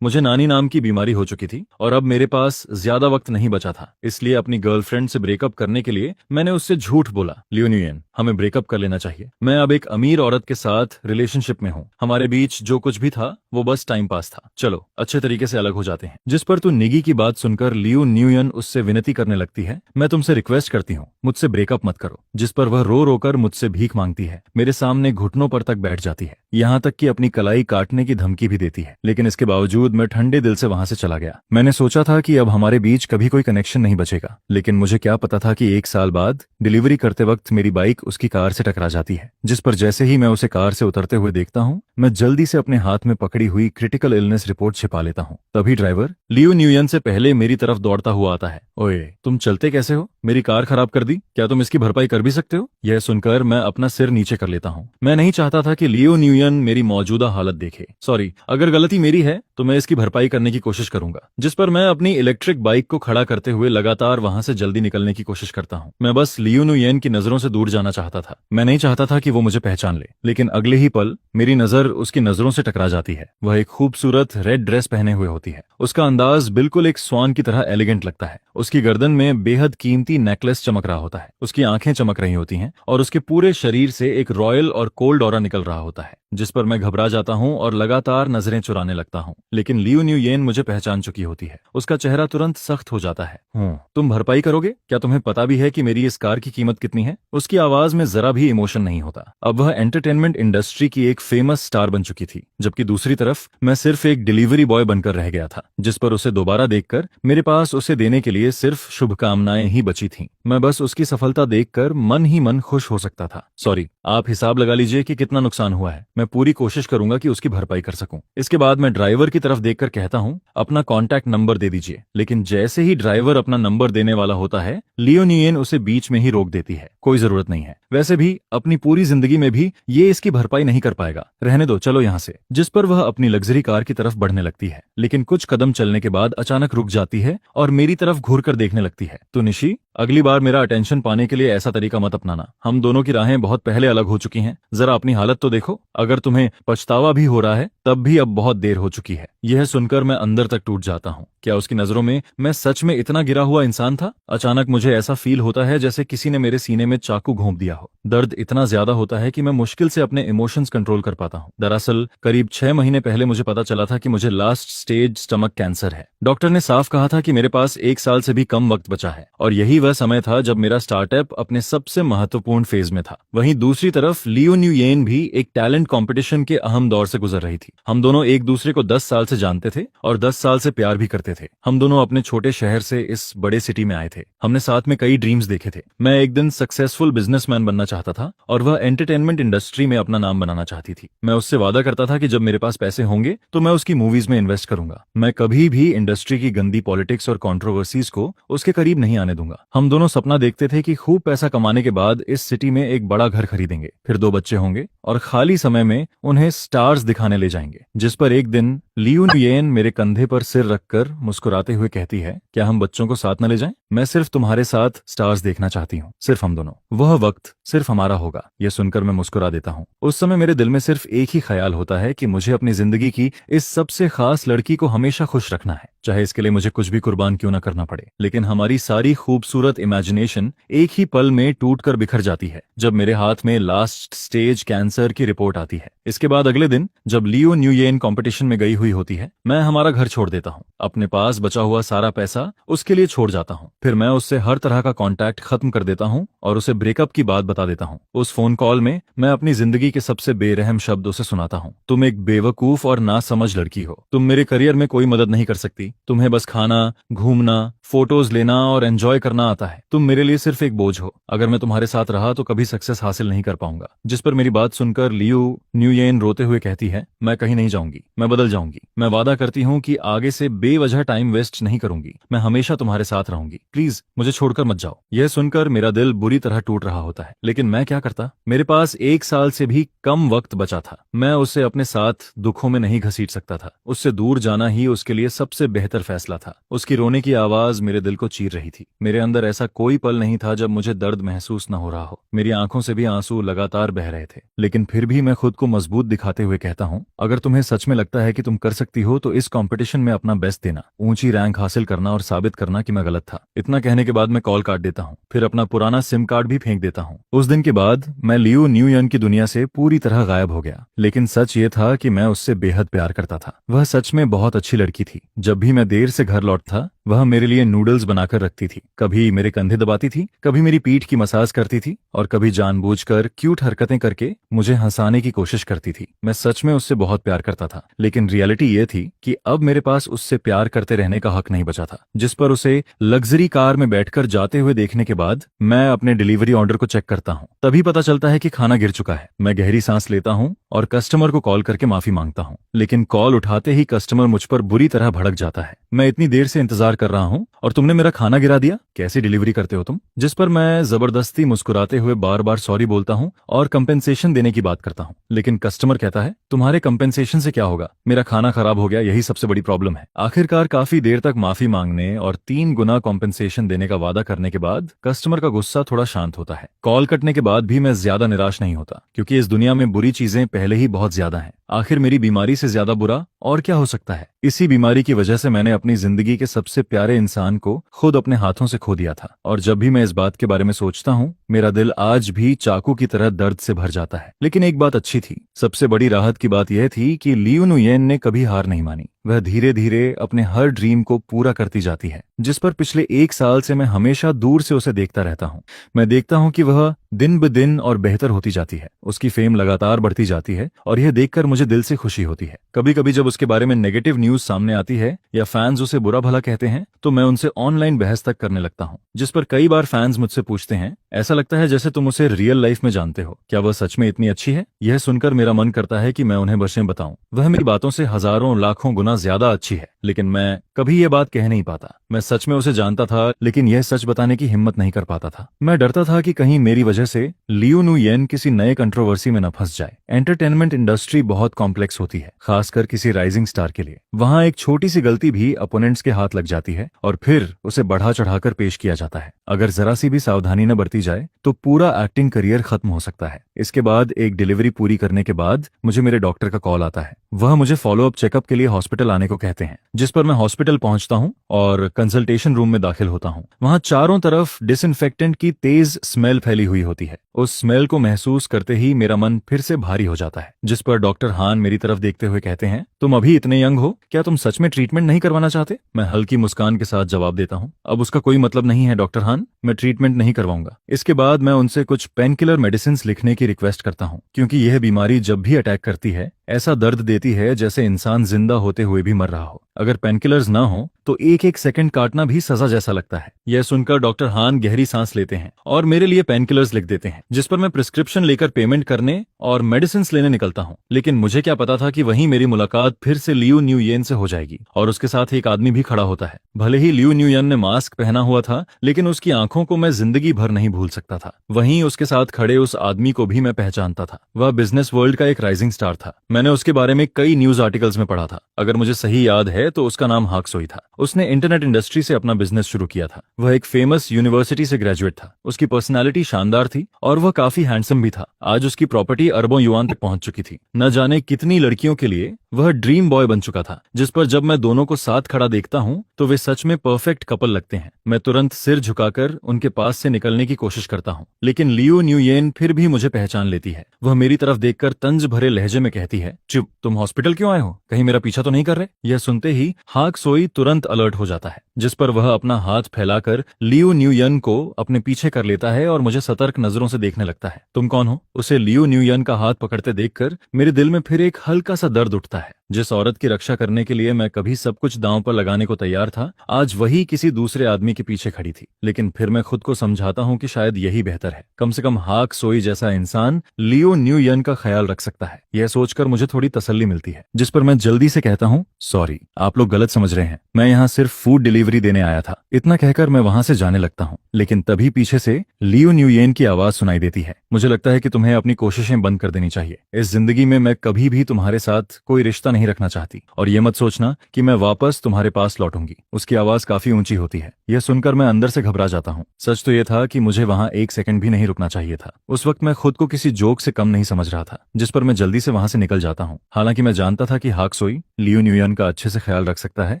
मुझे नानी नाम की बीमारी हो चुकी थी और अब मेरे पास ज्यादा वक्त नहीं बचा था, इसलिए अपनी गर्लफ्रेंड से ब्रेकअप करने के लिए मैंने उससे झूठ बोला। लियोनियन, हमें ब्रेकअप कर लेना चाहिए। मैं अब एक अमीर औरत के साथ रिलेशनशिप में हूँ। हमारे बीच जो कुछ भी था वो बस टाइम पास था। चलो अच्छे तरीके से अलग हो जाते हैं। जिस पर तू निगी की बात सुनकर लियो न्यूयन उससे विनती करने लगती है, मैं तुमसे रिक्वेस्ट करती हूँ, मुझसे ब्रेकअप मत करो। जिस पर वह रो रोकर मुझसे भीख मांगती है, मेरे सामने घुटनों पर तक बैठ जाती है, यहाँ तक कि अपनी कलाई काटने की धमकी भी देती है। लेकिन इसके बावजूद मैं ठंडे दिल से वहां से चला गया। मैंने सोचा था कि अब हमारे बीच कभी कोई कनेक्शन नहीं बचेगा, लेकिन मुझे क्या पता था कि 1 साल बाद डिलीवरी करते वक्त मेरी बाइक उसकी कार से टकरा जाती है। जिस पर जैसे ही मैं उसे कार से उतरते हुए देखता हूँ, मैं जल्दी से अपने हाथ में पकड़ी हुई क्रिटिकल इलनेस रिपोर्ट छिपा लेता हूँ। तभी ड्राइवर लियो न्यूयन से पहले मेरी तरफ दौड़ता हुआ आता है। ओए, तुम चलते कैसे हो? मेरी कार खराब कर दी, क्या तुम इसकी भरपाई कर भी सकते हो? यह सुनकर मैं अपना सिर नीचे कर लेता हूँ। मैं नहीं चाहता था कि लियो न्यूयन मेरी मौजूदा हालत देखे। सॉरी, अगर गलती मेरी है तो मैं इसकी भरपाई करने की कोशिश करूंगा। जिस पर मैं अपनी इलेक्ट्रिक बाइक को खड़ा करते हुए लगातार वहां से जल्दी निकलने की कोशिश करता हूँ। मैं बस लियो न्यूयन की नजरों से दूर जाना चाहता था। मैं नहीं चाहता था कि वो मुझे पहचान ले, लेकिन अगले ही पल मेरी नजर उसकी नजरों से टकरा जाती है। वह एक खूबसूरत रेड ड्रेस पहने हुए होती है। उसका अंदाज बिल्कुल एक स्वान की तरह एलिगेंट लगता है। उसकी गर्दन में बेहद कीमती नेकलेस चमक रहा होता है, उसकी आंखें चमक रही होती हैं और उसके पूरे शरीर से एक रॉयल और कोल्ड ऑरा निकल रहा होता है। जिस पर मैं घबरा जाता हूँ और लगातार नजरें चुराने लगता हूँ। लेकिन लियो न्यूयेन मुझे पहचान चुकी होती है। उसका चेहरा तुरंत सख्त हो जाता है। तुम भरपाई करोगे? क्या तुम्हें पता भी है कि मेरी इस कार की कीमत कितनी है? उसकी आवाज में जरा भी इमोशन नहीं होता। अब वह एंटरटेनमेंट इंडस्ट्री की एक फेमस स्टार बन चुकी थी, जबकि दूसरी तरफ मैं सिर्फ एक डिलीवरी बॉय बनकर रह गया था। जिस पर उसे दोबारा देखकर मेरे पास उसे देने के लिए सिर्फ शुभकामनाएं ही बची थीं। मैं बस उसकी सफलता देखकर मन ही मन खुश हो सकता था। सॉरी, आप हिसाब लगा लीजिए कि कितना नुकसान हुआ है। मैं पूरी कोशिश करूंगा कि उसकी भरपाई कर सकूं। इसके बाद मैं ड्राइवर की तरफ देखकर कहता हूं, अपना कॉन्टैक्ट नंबर दे दीजिए। लेकिन जैसे ही ड्राइवर अपना नंबर देने वाला होता है, लियो न्यूयेन उसे बीच में ही रोक देती है। कोई जरूरत नहीं है, वैसे भी अपनी पूरी जिंदगी में भी ये इसकी भरपाई नहीं कर पाएगा, रहने दो, चलो यहाँ से। जिस पर वह अपनी लग्जरी कार की तरफ बढ़ने लगती है, लेकिन कुछ कदम चलने के बाद अचानक रुक जाती है और मेरी तरफ घूर कर देखने लगती है। तो निशी, अगली बार मेरा अटेंशन पाने के लिए ऐसा तरीका मत अपनाना। हम दोनों की राहें बहुत पहले अलग हो चुकी हैं। जरा अपनी हालत तो देखो। अगर तुम्हें पछतावा भी हो रहा है तब भी अब बहुत देर हो चुकी है। यह सुनकर मैं अंदर तक टूट जाता हूँ। क्या उसकी नजरों में मैं सच में इतना गिरा हुआ इंसान था? अचानक मुझे ऐसा फील होता है जैसे किसी ने मेरे सीने में चाकू घोंप दिया हो। दर्द इतना ज्यादा होता है कि मैं मुश्किल से अपने इमोशंस कंट्रोल कर पाता हूँ। दरअसल करीब 6 महीने पहले मुझे पता चला था कि मुझे लास्ट स्टेज स्टमक कैंसर है। डॉक्टर ने साफ कहा था कि मेरे पास 1 साल से भी कम वक्त बचा है और यही वह समय था जब मेरा स्टार्टअप अपने सबसे महत्वपूर्ण फेज में था। वहीं दूसरी तरफ लियो न्यूयेन भी एक टैलेंट कंपटीशन के अहम दौर से गुजर रही थी। हम दोनों एक दूसरे को 10 साल से जानते थे और 10 साल से प्यार भी करते थे। हम दोनों अपने छोटे शहर से इस बड़े सिटी में आए थे। हमने साथ में कई ड्रीम्स देखे थे। मैं एक दिन सक्सेसफुल बिजनेसमैन बनना चाहता था और वह एंटरटेनमेंट इंडस्ट्री में अपना नाम बनाना चाहती थी। मैं उससे वादा करता था कि जब मेरे पास पैसे होंगे तो मैं उसकी मूवीज में इन्वेस्ट करूंगा। मैं कभी भी इंडस्ट्री की गंदी पॉलिटिक्स और कंट्रोवर्सीज को उसके करीब नहीं आने दूंगा। हम दोनों सपना देखते थे कि खूब पैसा कमाने के बाद इस सिटी में एक बड़ा घर खरीदेंगे, फिर 2 बच्चे होंगे और खाली समय में उन्हें स्टार्स दिखाने ले जाएंगे। जिस पर एक दिन लियो न्यूयेन मेरे कंधे पर सिर रखकर मुस्कुराते हुए कहती है, क्या हम बच्चों को साथ न ले जाएं? मैं सिर्फ तुम्हारे साथ स्टार्स देखना चाहती हूँ, सिर्फ हम दोनों। वह वक्त सिर्फ हमारा होगा। यह सुनकर मैं मुस्कुरा देता हूँ। उस समय मेरे दिल में सिर्फ एक ही ख्याल होता है कि मुझे अपनी जिंदगी की इस सबसे खास लड़की को हमेशा खुश रखना है, चाहे इसके लिए मुझे कुछ भी कुर्बान क्यों न करना पड़े। लेकिन हमारी सारी खूबसूरत इमेजिनेशन एक ही पल में टूटकर बिखर जाती है जब मेरे हाथ में लास्ट स्टेज कैंसर की रिपोर्ट आती है। इसके बाद अगले दिन जब लियो न्यूयेन कंपटीशन में गई हुई होती है, मैं हमारा घर छोड़ देता हूँ। अपने पास बचा हुआ सारा पैसा उसके लिए छोड़ जाता हूँ। फिर मैं उससे हर तरह का कांटेक्ट खत्म कर देता हूँ और उसे ब्रेकअप की बात बता देता हूँ। उस फोन कॉल में मैं अपनी जिंदगी के सबसे बेरहम शब्द उसे सुनाता हूँ। तुम एक बेवकूफ और नासमझ लड़की हो। तुम मेरे करियर में कोई मदद नहीं कर सकती। तुम्हें बस खाना, घूमना, फोटोज लेना और एंजॉय करना आता है। तुम मेरे लिए सिर्फ एक बोझ हो। अगर मैं तुम्हारे साथ रहा तो कभी सक्सेस हासिल नहीं कर पाऊंगा। जिस पर मेरी बात सुनकर लियो न्यूयेन रोते हुए कहती है, मैं कहीं नहीं जाऊंगी, मैं बदल जाऊंगी। मैं वादा करती हूँ कि आगे से बेवजह टाइम वेस्ट नहीं करूंगी। मैं हमेशा तुम्हारे साथ रहूंगी। प्लीज मुझे छोड़कर मत जाओ। यह सुनकर मेरा दिल बुरी तरह टूट रहा होता है, लेकिन मैं क्या करता? मेरे पास 1 साल से भी कम वक्त बचा था। मैं उसे अपने साथ दुखों में नहीं घसीट सकता था। उससे दूर जाना ही उसके लिए सबसे बेहतर फैसला था। उसकी रोने की आवाज आवाज मेरे दिल को चीर रही थी। मेरे अंदर ऐसा कोई पल नहीं था जब मुझे दर्द महसूस न हो रहा हो। मेरी आंखों से भी आंसू लगातार बह रहे थे, लेकिन फिर भी मैं खुद को मजबूत दिखाते हुए कहता हूँ, अगर तुम्हें सच में लगता है कि तुम कर सकती हो तो इस कंपटीशन में अपना बेस्ट देना, ऊंची रैंक हासिल करना और साबित करना कि मैं गलत था। इतना कहने के बाद मैं कॉल काट देता हूँ, फिर अपना पुराना सिम कार्ड भी फेंक देता हूँ। उस दिन के बाद मैं लियो न्यूयन की दुनिया से पूरी तरह गायब हो गया। लेकिन सच ये था कि मैं उससे बेहद प्यार करता था। वह सच में बहुत अच्छी लड़की थी। जब भी मैं देर से घर लौटता, वह मेरे लिए नूडल्स बनाकर रखती थी। कभी मेरे कंधे दबाती थी, कभी मेरी पीठ की मसाज करती थी और कभी जानबूझकर क्यूट हरकतें करके मुझे हंसाने की कोशिश करती थी। मैं सच में उससे बहुत प्यार करता था, लेकिन रियलिटी ये थी कि अब मेरे पास उससे प्यार करते रहने का हक नहीं बचा था। जिस पर उसे लग्जरी कार में बैठकर जाते हुए देखने के बाद मैं अपने डिलीवरी ऑर्डर को चेक करता हूँ। तभी पता चलता है कि खाना गिर चुका है। मैं गहरी सांस लेता हूँ और कस्टमर को कॉल करके माफी मांगता हूँ, लेकिन कॉल उठाते ही कस्टमर मुझ पर बुरी तरह भड़क जाता है। मैं इतनी देर से इंतजार कर रहा हूँ और तुमने मेरा खाना गिरा दिया, कैसी डिलीवरी करते हो तुम? जिस पर मैं जबरदस्ती मुस्कुराते हुए बार बार सॉरी बोलता हूँ और कंपेंसेशन देने की बात करता हूँ, लेकिन कस्टमर कहता है, तुम्हारे कंपेंसेशन से क्या होगा, मेरा खाना खराब हो गया, यही सबसे बड़ी प्रॉब्लम है। आखिरकार काफी देर तक माफी मांगने और 3 गुना कॉम्पेंसेशन देने का वादा करने के बाद कस्टमर का गुस्सा थोड़ा शांत होता है। कॉल कटने के बाद भी मैं ज्यादा निराश नहीं होता, क्योंकि इस दुनिया में बुरी चीजें पहले ही बहुत ज्यादा हैं। आखिर मेरी बीमारी से ज्यादा बुरा और क्या हो सकता है? इसी बीमारी की वजह से मैंने अपनी जिंदगी के सबसे प्यारे इंसान को खुद अपने हाथों से खो दिया था, और जब भी मैं इस बात के बारे में सोचता हूँ, मेरा दिल आज भी चाकू की तरह दर्द से भर जाता है। लेकिन एक बात अच्छी थी। सबसे बड़ी राहत की बात यह थी कि लियू नुयेन ने कभी हार नहीं मानी। वह धीरे धीरे अपने हर ड्रीम को पूरा करती जाती है, जिस पर पिछले 1 साल से मैं हमेशा दूर से उसे देखता रहता हूँ। मैं देखता हूँ कि वह दिन ब दिन और बेहतर होती जाती है। उसकी फेम लगातार बढ़ती जाती है और यह देखकर मुझे दिल से खुशी होती है। कभी कभी जब उसके बारे में नेगेटिव न्यूज सामने आती है या फैंस उसे बुरा भला कहते हैं, तो मैं उनसे ऑनलाइन बहस तक करने लगता हूँ, जिस पर कई बार फैंस मुझसे पूछते हैं, ऐसा लगता है जैसे तुम उसे रियल लाइफ में जानते हो, क्या वह सच में इतनी अच्छी है? यह सुनकर मेरा मन करता है कि मैं उन्हें बशें बताऊं। वह मेरी बातों से हजारों लाखों गुना ज्यादा अच्छी है, लेकिन मैं कभी यह बात कह नहीं पाता। मैं सच में उसे जानता था, लेकिन यह सच बताने की हिम्मत नहीं कर पाता था। मैं डरता था कि कहीं मेरी वजह से लियू नुयेन किसी नए कंट्रोवर्सी में न फंस जाए। एंटरटेनमेंट इंडस्ट्री बहुत कॉम्प्लेक्स होती है, खासकर किसी राइजिंग स्टार के लिए। वहां एक छोटी सी गलती भी अपोनेंट्स के हाथ लग जाती है और फिर उसे बढ़ा चढ़ाकर पेश किया जाता है। अगर जरा सी भी सावधानी न बरती जाए तो पूरा एक्टिंग करियर खत्म हो सकता है। इसके बाद एक डिलीवरी पूरी करने के बाद मुझे मेरे डॉक्टर का कॉल आता है। वह मुझे फॉलोअप चेकअप के लिए हॉस्पिटल आने को कहते हैं, जिस पर मैं हॉस्पिटल पहुंचता हूं और कंसल्टेशन रूम में दाखिल होता हूं। वहां चारों तरफ डिसइंफेक्टेंट की तेज स्मेल फैली हुई होती है। उस स्मेल को महसूस करते ही मेरा मन फिर से भारी हो जाता है, जिस पर डॉक्टर हान मेरी तरफ देखते हुए कहते हैं, तुम अभी इतने यंग हो, क्या तुम सच में ट्रीटमेंट नहीं करवाना चाहते? मैं हल्की मुस्कान के साथ जवाब देता हूं, अब उसका कोई मतलब नहीं है डॉक्टर हान, मैं ट्रीटमेंट नहीं करवाऊंगा। इसके बाद मैं उनसे कुछ पेन किलर मेडिसिन लिखने की रिक्वेस्ट करता हूं, क्योंकि यह बीमारी जब भी अटैक करती है ऐसा दर्द देती है जैसे इंसान जिंदा होते हुए भी मर रहा हो। अगर पेनकिलर्स ना हो तो एक एक सेकंड काटना भी सजा जैसा लगता है। यह सुनकर डॉक्टर हान गहरी सांस लेते हैं और मेरे लिए पेनकिलर्स लिख देते हैं, जिस पर मैं प्रिस्क्रिप्शन लेकर पेमेंट करने और मेडिसिन लेने निकलता हूँ। लेकिन मुझे क्या पता था कि वहीं मेरी मुलाकात फिर से लियू न्यूयेन से हो जाएगी और उसके साथ एक आदमी भी खड़ा होता है। भले ही लियू न्यूयेन ने मास्क पहना हुआ था, लेकिन उसकी आंखों को मैं जिंदगी भर नहीं भूल सकता था। वहीं उसके साथ खड़े उस आदमी को भी मैं पहचानता था। वह बिजनेस वर्ल्ड का एक राइजिंग स्टार था। मैंने उसके बारे में कई न्यूज आर्टिकल्स में पढ़ा था। अगर मुझे सही याद है तो उसका नाम हाक सोई था। उसने इंटरनेट इंडस्ट्री से अपना बिजनेस शुरू किया था। वह एक फेमस यूनिवर्सिटी से ग्रेजुएट था। उसकी पर्सनालिटी शानदार थी और वह काफी हैंडसम भी था। आज उसकी प्रॉपर्टी अरबों युआन तक पहुंच चुकी थी। न जाने कितनी लड़कियों के लिए वह ड्रीम बॉय बन चुका था, जिस पर जब मैं दोनों को साथ खड़ा देखता हूं तो वे सच में परफेक्ट कपल लगते हैं। मैं तुरंत सिर झुकाकर उनके पास से निकलने की कोशिश करता हूं, लेकिन लियू न्यूयेन फिर भी मुझे पहचान लेती है। वह मेरी तरफ देखकर तंज भरे लहजे में कहती है, चुप, तुम हॉस्पिटल क्यों आए हो? कहीं मेरा पीछा तो नहीं कर रहे? यह सुनते ही हाक सोई तुरंत अलर्ट हो जाता है, जिस पर वह अपना हाथ फैलाकर लियू न्यूयेन को अपने पीछे कर लेता है और मुझे सतर्क नजरों से देखने लगता है। तुम कौन हो? उसे लियू न्यूयेन का हाथ पकड़ते देखकर मेरे दिल में फिर एक हल्का सा दर्द उठता है। जिस औरत की रक्षा करने के लिए मैं कभी सब कुछ दांव पर लगाने को तैयार था, आज वही किसी दूसरे आदमी के पीछे खड़ी थी। लेकिन फिर मैं खुद को समझाता हूँ कि शायद यही बेहतर है। कम से कम हाक सोई जैसा इंसान लियो न्यूयेन का ख्याल रख सकता है। यह सोचकर मुझे थोड़ी तसल्ली मिलती है, जिस पर मैं जल्दी से कहता हूँ, सॉरी, आप लोग गलत समझ रहे हैं, मैं यहाँ सिर्फ फूड डिलीवरी देने आया था। इतना कहकर मैं वहां से जाने लगता हूँ, लेकिन तभी पीछे से लियो न्यूयेन की आवाज सुनाई देती है। मुझे लगता है कि तुम्हें अपनी कोशिशें बंद कर देनी चाहिए। इस जिंदगी में मैं कभी भी तुम्हारे साथ कोई रिश्ता नहीं नहीं रखना चाहती, और ये मत सोचना कि मैं वापस तुम्हारे पास लौटूंगी। उसकी आवाज काफी ऊंची होती है। यह सुनकर मैं अंदर से घबरा जाता हूँ। सच तो यह था कि मुझे वहां एक सेकंड भी नहीं रुकना चाहिए था। उस वक्त मैं खुद को किसी जोक से कम नहीं समझ रहा था, जिस पर मैं जल्दी से वहां से निकल जाता हूँ। हालांकि मैं जानता था कि हाक सोई लियो न्यूयन का अच्छे से ख्याल रख सकता है,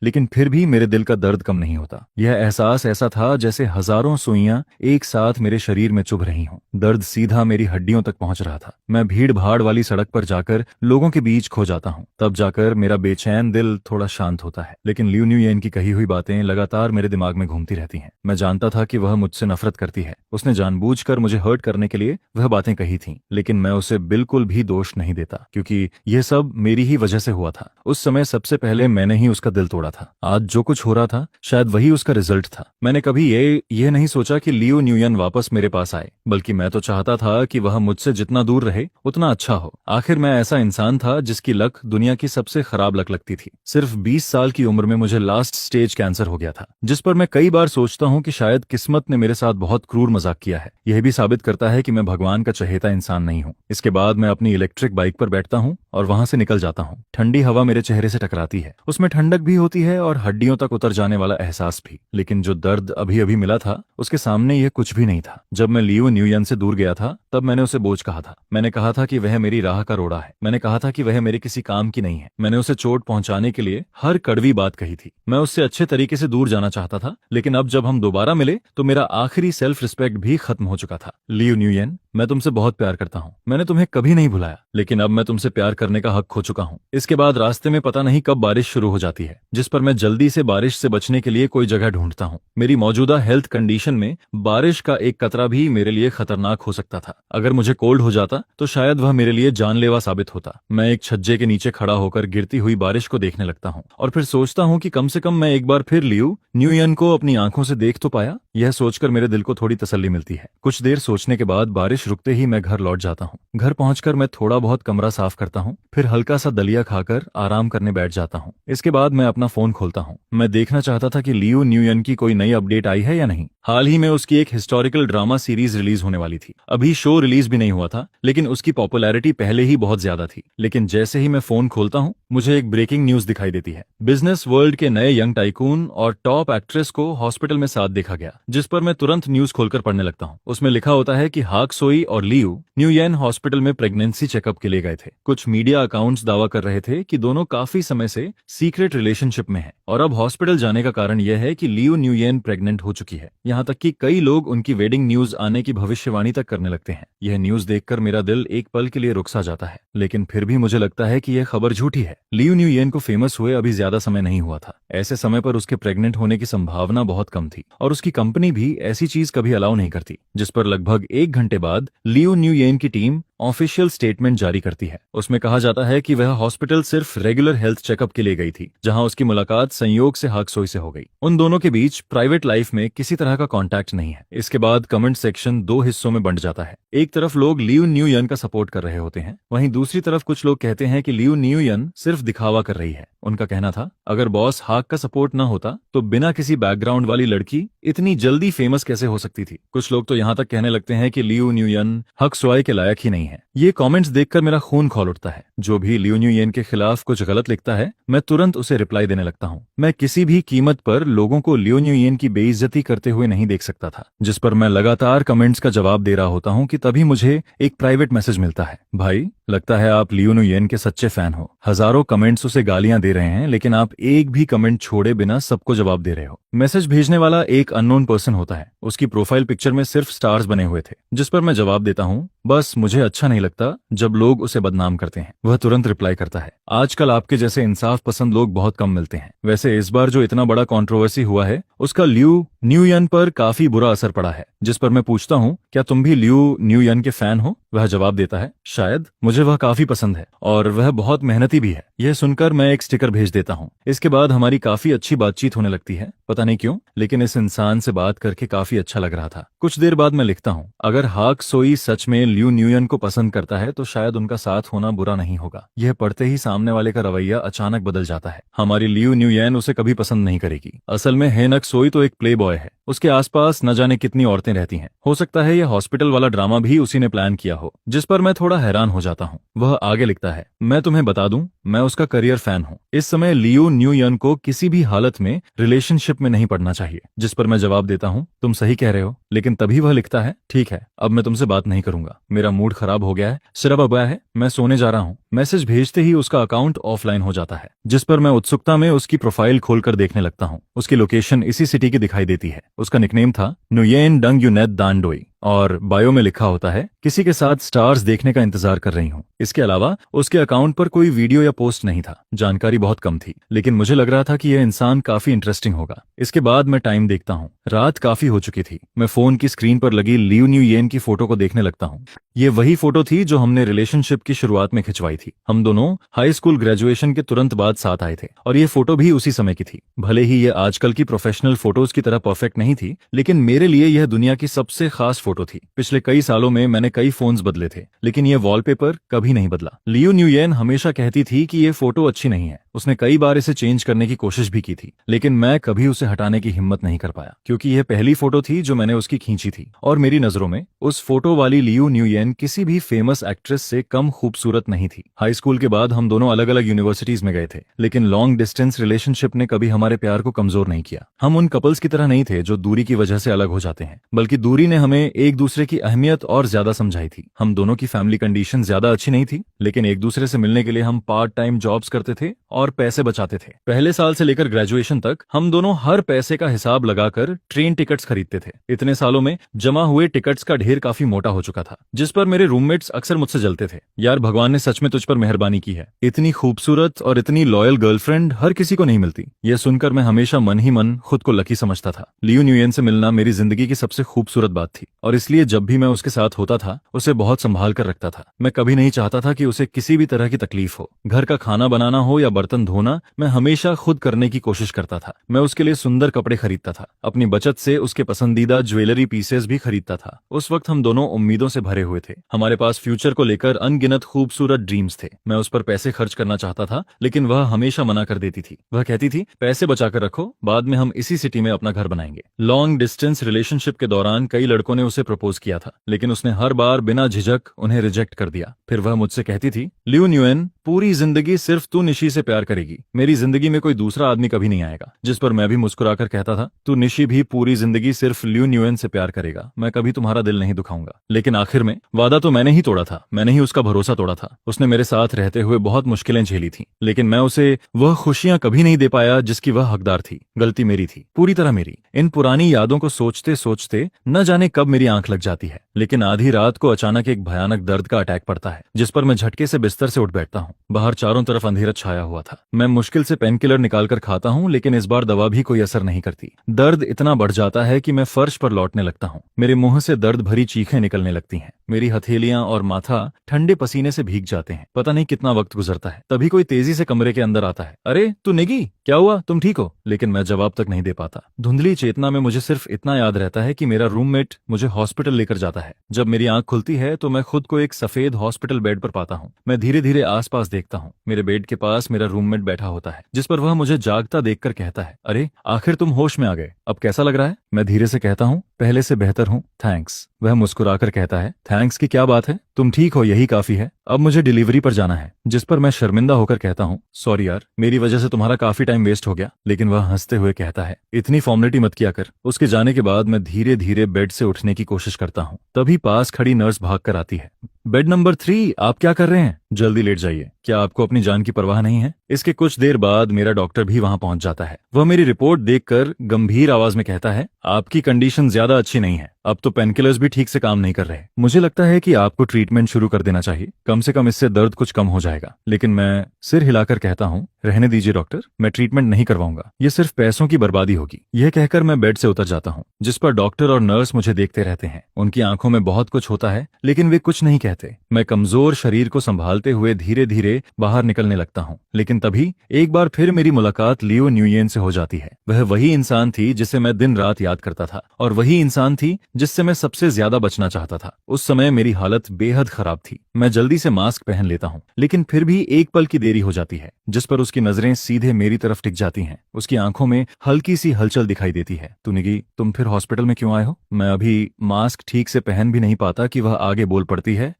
लेकिन फिर भी मेरे दिल का दर्द कम नहीं होता। यह एहसास ऐसा था जैसे हजारों सुइयां एक साथ मेरे शरीर में चुभ रही हों। दर्द सीधा मेरी हड्डियों तक पहुंच रहा था। मैं भीड़ भाड़ वाली सड़क पर जाकर लोगों के बीच खो जाता हूँ। तब जाकर मेरा बेचैन दिल थोड़ा शांत होता है। लेकिन लियो न्यूयन की कही हुई बातें लगातार मेरे दिमाग में घूमती रहती हैं। मैं जानता था कि वह मुझसे नफरत करती है। उसने जानबूझकर मुझे हर्ट करने के लिए वह बातें कही थीं, लेकिन मैं उसे बिल्कुल भी दोष नहीं देता, क्योंकि यह सब मेरी ही वजह से हुआ था। उस समय सबसे पहले मैंने ही उसका दिल तोड़ा था। आज जो कुछ हो रहा था शायद वही उसका रिजल्ट था। मैंने कभी ये नहीं सोचा कि लियो न्यूयन वापस मेरे पास आए, बल्कि मैं तो चाहता था कि वह मुझसे जितना दूर रहे उतना अच्छा हो। आखिर मैं ऐसा इंसान था जिसकी लक दुनिया की सबसे खराब लक लगती थी। सिर्फ 20 साल की उम्र में मुझे लास्ट स्टेज कैंसर हो गया था, जिस पर मैं कई बार सोचता हूँ कि शायद किस्मत ने मेरे साथ बहुत क्रूर मजाक किया है। यह भी साबित करता है कि मैं भगवान का चहेता इंसान नहीं हूँ। इसके बाद मैं अपनी इलेक्ट्रिक बाइक पर बैठता हूँ और वहां से निकल जाता हूँ। ठंडी हवा मेरे चेहरे से टकराती है। उसमें ठंडक भी होती है और हड्डियों तक उतर जाने वाला एहसास भी। लेकिन जो दर्द अभी अभी मिला था उसके सामने यह कुछ भी नहीं था। जब मैं लियो न्यूयन से दूर गया था तब मैंने उसे बोझ कहा था। मैंने कहा था कि वह मेरी राह का रोड़ा है। मैंने कहा था कि वह मेरे किसी काम की नहीं है। मैंने उसे चोट पहुंचाने के लिए हर कड़वी बात कही थी। मैं उससे अच्छे तरीके से दूर जाना चाहता था, लेकिन अब जब हम दोबारा मिले तो मेरा आखिरी सेल्फ रिस्पेक्ट भी खत्म हो चुका था। लियो न्यूयन, मैं तुमसे बहुत प्यार करता हूँ। मैंने तुम्हें कभी नहीं भुलाया, लेकिन अब मैं तुमसे प्यार करने का हक खो चुका हूँ। इसके बाद रास्ते में पता नहीं कब बारिश शुरू हो जाती है, जिस पर मैं जल्दी से बारिश से बचने के लिए कोई जगह ढूंढता हूँ। मेरी मौजूदा हेल्थ कंडीशन में बारिश का एक कतरा भी मेरे लिए खतरनाक हो सकता था। अगर मुझे कोल्ड हो जाता तो शायद वह मेरे लिए जानलेवा साबित होता। मैं एक छज्जे के नीचे खड़ा होकर गिरती हुई बारिश को देखने लगता हूँ और फिर सोचता हूँ कि कम से कम मैं एक बार फिर लियो न्यूयन को अपनी आंखों से देख तो पाया। यह सोचकर मेरे दिल को थोड़ी तसल्ली मिलती है। कुछ देर सोचने के बाद बारिश रुकते ही मैं घर लौट जाता हूँ। घर पहुंचकर मैं थोड़ा बहुत कमरा साफ करता हूँ, फिर हल्का सा दलिया खाकर आराम करने बैठ जाता हूँ। इसके बाद मैं अपना फोन खोलता हूँ। मैं देखना चाहता था कि लियो न्यूयन की कोई नई अपडेट आई है या नहीं। हाल ही में उसकी एक हिस्टोरिकल ड्रामा सीरीज रिलीज होने वाली थी। अभी शो रिलीज भी नहीं हुआ था, लेकिन उसकी पॉपुलैरिटी पहले ही बहुत ज्यादा थी। लेकिन जैसे ही मैं फोन खोलता हूँ मुझे एक ब्रेकिंग न्यूज दिखाई देती है। बिजनेस वर्ल्ड के नए यंग टाइकून और टॉप एक्ट्रेस को हॉस्पिटल में साथ देखा गया, जिस पर मैं तुरंत न्यूज खोलकर पढ़ने लगता हूँ। उसमें लिखा होता है कि हाक सोई और लियो न्यूयन हॉस्पिटल में प्रेगनेंसी चेकअप के लिए गए थे। कुछ मीडिया अकाउंट्स दावा कर रहे थे कि दोनों काफी समय से सीक्रेट रिलेशनशिप में हैं, और अब हॉस्पिटल जाने का कारण यह है कि लियो न्यूयन प्रेग्नेंट हो चुकी है। यहाँ तक कि कई लोग उनकी वेडिंग न्यूज आने की भविष्यवाणी तक करने लगते हैं। यह न्यूज देखकर मेरा दिल एक पल के लिए रुक सा जाता है, लेकिन फिर भी मुझे लगता है कि यह खबर झूठी है। लियो न्यूयन को फेमस हुए अभी ज्यादा समय नहीं हुआ था। ऐसे समय पर उसके प्रेग्नेंट होने की संभावना बहुत कम थी, और उसकी कंपनी भी ऐसी चीज कभी अलाउ नहीं करती। जिस पर लगभग 1 घंटे बाद लियो न्यूयन की टीम ऑफिशियल स्टेटमेंट जारी करती है। उसमें कहा जाता है कि वह हॉस्पिटल सिर्फ रेगुलर हेल्थ चेकअप के लिए गई थी, जहां उसकी मुलाकात संयोग से हाक सोई से हो गई। उन दोनों के बीच प्राइवेट लाइफ में किसी तरह का कांटेक्ट नहीं है। इसके बाद कमेंट सेक्शन 2 हिस्सों में बंट जाता है। एक तरफ लोग लियो न्यूयन का सपोर्ट कर रहे होते हैं, वहीं दूसरी तरफ कुछ लोग कहते हैं कि लियो न्यूयन सिर्फ दिखावा कर रही है। उनका कहना था, अगर बॉस हाक का सपोर्ट न होता तो बिना किसी बैकग्राउंड वाली लड़की इतनी जल्दी फेमस कैसे हो सकती थी। कुछ लोग तो यहाँ तक कहने लगते हैं कि लियो न्यूयन हक सोई के लायक ही नहीं है। ये कमेंट्स देखकर मेरा खून खौल उठता है। जो भी लियो न्यूयन के खिलाफ कुछ गलत लिखता है, मैं तुरंत उसे रिप्लाई देने लगता हूँ। मैं किसी भी कीमत पर लोगों को लियो न्यूयन की बेइज्जती करते हुए नहीं देख सकता था। जिस पर मैं लगातार कमेंट्स का जवाब दे रहा होता हूँ कि तभी मुझे एक प्राइवेट मैसेज मिलता है, भाई लगता है आप लियो न्यूयन के सच्चे फैन हो। हजारों कमेंट्स उसे गालियां दे रहे हैं, लेकिन आप एक भी कमेंट छोड़े बिना सबको जवाब दे रहे हो। मैसेज भेजने वाला एक अननोन पर्सन होता है। उसकी प्रोफाइल पिक्चर में सिर्फ स्टार्स बने हुए थे, जिस पर मैं जवाब देता हूँ, बस मुझे अच्छा नहीं लगता जब लोग उसे बदनाम करते हैं। वह तुरंत रिप्लाई करता है, आजकल आपके जैसे इंसाफ पसंद लोग बहुत कम मिलते हैं। वैसे इस बार जो इतना बड़ा कंट्रोवर्सी हुआ है उसका लियो न्यूयन पर काफी बुरा असर पड़ा है। जिस पर मैं पूछता हूँ, क्या तुम भी लियो न्यूयन के फैन हो? वह जवाब देता है, शायद मुझे वह काफी पसंद है और वह बहुत मेहनती भी है। यह सुनकर मैं एक स्टिकर भेज देता हूँ। इसके बाद हमारी काफी अच्छी बातचीत होने लगती है, पता नहीं क्यों, लेकिन इस इंसान से बात करके काफी अच्छा लग रहा था। कुछ देर बाद मैं लिखता हूँ, अगर हाक सोई सच में लियो न्यूयन को पसंद करता है तो शायद उनका साथ होना बुरा नहीं होगा। यह पढ़ते ही सामने वाले का रवैया अचानक बदल जाता है। हमारी लियो न्यूयन उसे कभी पसंद नहीं करेगी। असल में हेनक सोई तो एक प्ले बॉय बॉय है। उसके आसपास न जाने कितनी औरतें रहती हैं। हो सकता है यह हॉस्पिटल वाला ड्रामा भी उसी ने प्लान किया हो, जिस पर मैं थोड़ा हैरान हो जाता हूँ। वह आगे लिखता है, मैं तुम्हें बता दूं, मैं उसका करियर फैन हूँ। इस समय लियो न्यूयन को किसी भी हालत में रिलेशनशिप में नहीं पड़ना चाहिए। जिस पर मैं जवाब देता हूँ, तुम सही कह रहे हो। लेकिन तभी वह लिखता है, ठीक है, अब मैं तुमसे बात नहीं करूंगा, मेरा मूड खराब हो गया है, सिर्फ अब आया है, मैं सोने जा रहा हूँ। मैसेज भेजते ही उसका अकाउंट ऑफलाइन हो जाता है, जिस पर मैं उत्सुकता में उसकी प्रोफाइल खोलकर देखने लगता हूँ। उसकी लोकेशन इसी सिटी की दिखाई देती है। उसका निकनेम था नुयेन डंग यूनेट दानडोई और बायो में लिखा होता है, किसी के साथ स्टार्स देखने का इंतजार कर रही हूँ। इसके अलावा उसके अकाउंट पर कोई वीडियो या पोस्ट नहीं था। जानकारी बहुत कम थी, लेकिन मुझे लग रहा था कि यह इंसान काफी इंटरेस्टिंग होगा। इसके बाद मैं टाइम देखता हूँ। रात काफी हो चुकी थी। मैं फोन की स्क्रीन पर लगी लियो न्यूयेन की फोटो को देखने लगता हूँ। ये वही फोटो थी जो हमने रिलेशनशिप की शुरुआत में खिंचवाई थी। हम दोनों हाई स्कूल ग्रेजुएशन के तुरंत बाद साथ आए थे और ये फोटो भी उसी समय की थी। भले ही ये आजकल की प्रोफेशनल फोटोज की तरह परफेक्ट नहीं थी, लेकिन मेरे लिए यह दुनिया की सबसे खास फोटो थी। पिछले कई सालों में मैंने कई फोन्स बदले थे, लेकिन यह वॉलपेपर कभी नहीं बदला। लियो न्यूयेन हमेशा कहती थी कि ये फोटो अच्छी नहीं है। उसने कई बार इसे चेंज करने की कोशिश भी की थी, लेकिन मैं कभी उसे हटाने की हिम्मत नहीं कर पाया, क्योंकि यह पहली फोटो थी जो मैंने उसकी खींची थी। और मेरी नजरों में उस फोटो वाली लियो न्यूयेन किसी भी फेमस एक्ट्रेस से कम खूबसूरत नहीं थी। हाई स्कूल के बाद हम दोनों अलग अलग यूनिवर्सिटीज में गए थे, लेकिन लॉन्ग डिस्टेंस रिलेशनशिप ने कभी हमारे प्यार को कमजोर नहीं किया। हम उन कपल्स की तरह नहीं थे जो दूरी की वजह से अलग हो जाते हैं, बल्कि दूरी ने हमें एक दूसरे की अहमियत और ज्यादा समझाई थी। हम दोनों की फैमिली कंडीशन ज्यादा अच्छी नहीं थी, लेकिन एक दूसरे से मिलने के लिए हम पार्ट टाइम जॉब्स करते थे और पैसे बचाते थे। पहले साल से लेकर ग्रेजुएशन तक हम दोनों हर पैसे का हिसाब लगाकर ट्रेन टिकट्स खरीदते थे। इतने सालों में जमा हुए टिकट्स का ढेर काफी मोटा हो चुका था, जिस पर मेरे रूममेट्स अक्सर मुझसे जलते थे, यार भगवान ने सच में तुझ पर मेहरबानी की है, इतनी खूबसूरत और इतनी लॉयल गर्लफ्रेंड हर किसी को नहीं मिलती। यह सुनकर मैं हमेशा मन ही मन खुद को लकी समझता था। लियो न्यूयेन से मिलना मेरी जिंदगी की सबसे खूबसूरत बात थी, और इसलिए जब भी मैं उसके साथ होता था उसे बहुत संभाल कर रखता था। मैं कभी नहीं चाहता था कि उसे किसी भी तरह की तकलीफ हो। घर का खाना बनाना हो या बर्तन धोना, मैं हमेशा खुद करने की कोशिश करता था। मैं उसके लिए सुंदर कपड़े खरीदता था, अपनी बचत से उसके पसंदीदा ज्वेलरी पीसेस भी खरीदता था। उस वक्त हम दोनों उम्मीदों से भरे हुए थे। हमारे पास फ्यूचर को लेकर अनगिनत खूबसूरत ड्रीम्स थे। मैं उस पर पैसे खर्च करना चाहता था, लेकिन वह हमेशा मना कर देती थी। वह कहती थी, पैसे बचाकर रखो, बाद में हम इसी सिटी में अपना घर बनाएंगे। लॉन्ग डिस्टेंस रिलेशनशिप के दौरान कई लड़कों ने उसे प्रपोज किया था, लेकिन उसने हर बार बिना झिझक उन्हें रिजेक्ट कर दिया। फिर वह मुझसे कहती थी, लियो न्यूयेन, पूरी जिंदगी सिर्फ तू निशी से प्यार करेगी, मेरी जिंदगी में कोई दूसरा आदमी कभी नहीं आएगा। जिस पर मैं भी मुस्कुराकर कहता था, तू निशी भी पूरी जिंदगी सिर्फ लियो न्यूयेन से प्यार करेगा, मैं कभी तुम्हारा दिल नहीं दुखाऊंगा। लेकिन आखिर में वादा तो मैंने ही तोड़ा था, मैंने ही उसका भरोसा तोड़ा था। उसने मेरे साथ रहते हुए बहुत मुश्किलें झेली थी, लेकिन मैं उसे वह खुशियां कभी नहीं दे पाया जिसकी वह हकदार थी। गलती मेरी थी, पूरी तरह मेरी। इन पुरानी यादों को सोचते सोचते न जाने कब मेरी आंख लग जाती है, लेकिन आधी रात को अचानक एक भयानक दर्द का अटैक पड़ता है, जिस पर मैं झटके से बिस्तर से उठ बैठता हूँ। बाहर चारों तरफ अंधेरा छाया हुआ था। मैं मुश्किल से पेन किलर निकालकर खाता हूँ, लेकिन इस बार दवा भी कोई असर नहीं करती। दर्द इतना बढ़ जाता है कि मैं फर्श पर लौटने लगता हूँ। मेरे मुंह से दर्द भरी चीखें निकलने लगती हैं। मेरी हथेलियां और माथा ठंडे पसीने से भीग जाते हैं। पता नहीं कितना वक्त गुजरता है, तभी कोई तेजी से कमरे के अंदर आता है। अरे तू निगी, क्या हुआ, तुम ठीक हो? लेकिन मैं जवाब तक नहीं दे पाता। धुंधली चेतना में मुझे सिर्फ इतना याद रहता है कि मेरा रूममेट मुझे हॉस्पिटल लेकर जाता है। जब मेरी आंख खुलती है तो मैं खुद को एक सफेद हॉस्पिटल बेड पर पाता हूँ। मैं धीरे धीरे आसपास देखता हूँ। मेरे बेड के पास मेरा रूममेट बैठा होता है, जिस पर वह मुझे जागता देखकर कहता है, अरे आखिर तुम होश में आ गए, अब कैसा लग रहा है? मैं धीरे से कहता हूँ, पहले से बेहतर हूँ, थैंक्स। वह मुस्कुराकर कहता है, थैंक्स की क्या बात है, तुम ठीक हो यही काफी है, अब मुझे डिलीवरी पर जाना है। जिस पर मैं शर्मिंदा होकर कहता हूँ, सॉरी यार, मेरी वजह से तुम्हारा काफी टाइम वेस्ट हो गया। लेकिन वह हंसते हुए कहता है, इतनी फॉर्मेलिटी मत किया कर। उसके जाने के बाद मैं धीरे धीरे बेड से उठने की कोशिश करता हूँ, तभी पास खड़ी नर्स भाग कर आती है। बेड नंबर 3, आप क्या कर रहे हैं? जल्दी लेट जाइए, क्या आपको अपनी जान की परवाह नहीं है? इसके कुछ देर बाद मेरा डॉक्टर भी वहां पहुंच जाता है। वह मेरी रिपोर्ट देखकर गंभीर आवाज में कहता है, आपकी कंडीशन ज्यादा अच्छी नहीं है, अब तो पेनकिलर्स भी ठीक से काम नहीं कर रहे। मुझे लगता है कि आपको ट्रीटमेंट शुरू कर देना चाहिए, कम से कम इससे दर्द कुछ कम हो जाएगा। लेकिन मैं सिर हिलाकर कहता हूँ, रहने दीजिए डॉक्टर, मैं ट्रीटमेंट नहीं करवाऊंगा, ये सिर्फ पैसों की बर्बादी होगी। यह कहकर मैं बेड से उतर जाता हूँ, जिस पर डॉक्टर और नर्स मुझे देखते रहते हैं। उनकी आंखों में बहुत कुछ होता है, लेकिन वे कुछ नहीं कहते। मैं कमजोर शरीर को संभालते हुए धीरे धीरे बाहर निकलने लगता हूँ। लेकिन तभी एक बार फिर मेरी मुलाकात लियो न्यूयेन से हो जाती है। वह वही इंसान थी जिसे मैं दिन रात याद करता था, और वही इंसान थी जिससे मैं सबसे ज्यादा बचना चाहता था। उस समय मेरी हालत बेहद खराब थी। मैं जल्दी से मास्क पहन लेता हूँ, लेकिन फिर भी एक पल की देरी हो जाती है, जिस पर उसकी नजरें सीधे मेरी तरफ टिक जाती हैं। उसकी आंखों में हल्की सी हलचल दिखाई देती है। तू निगी, तुम फिर हॉस्पिटल में क्यों आए हो? मैं अभी मास्क ठीक से पहन भी नहीं पाता कि वह आगे बोल पड़ती है,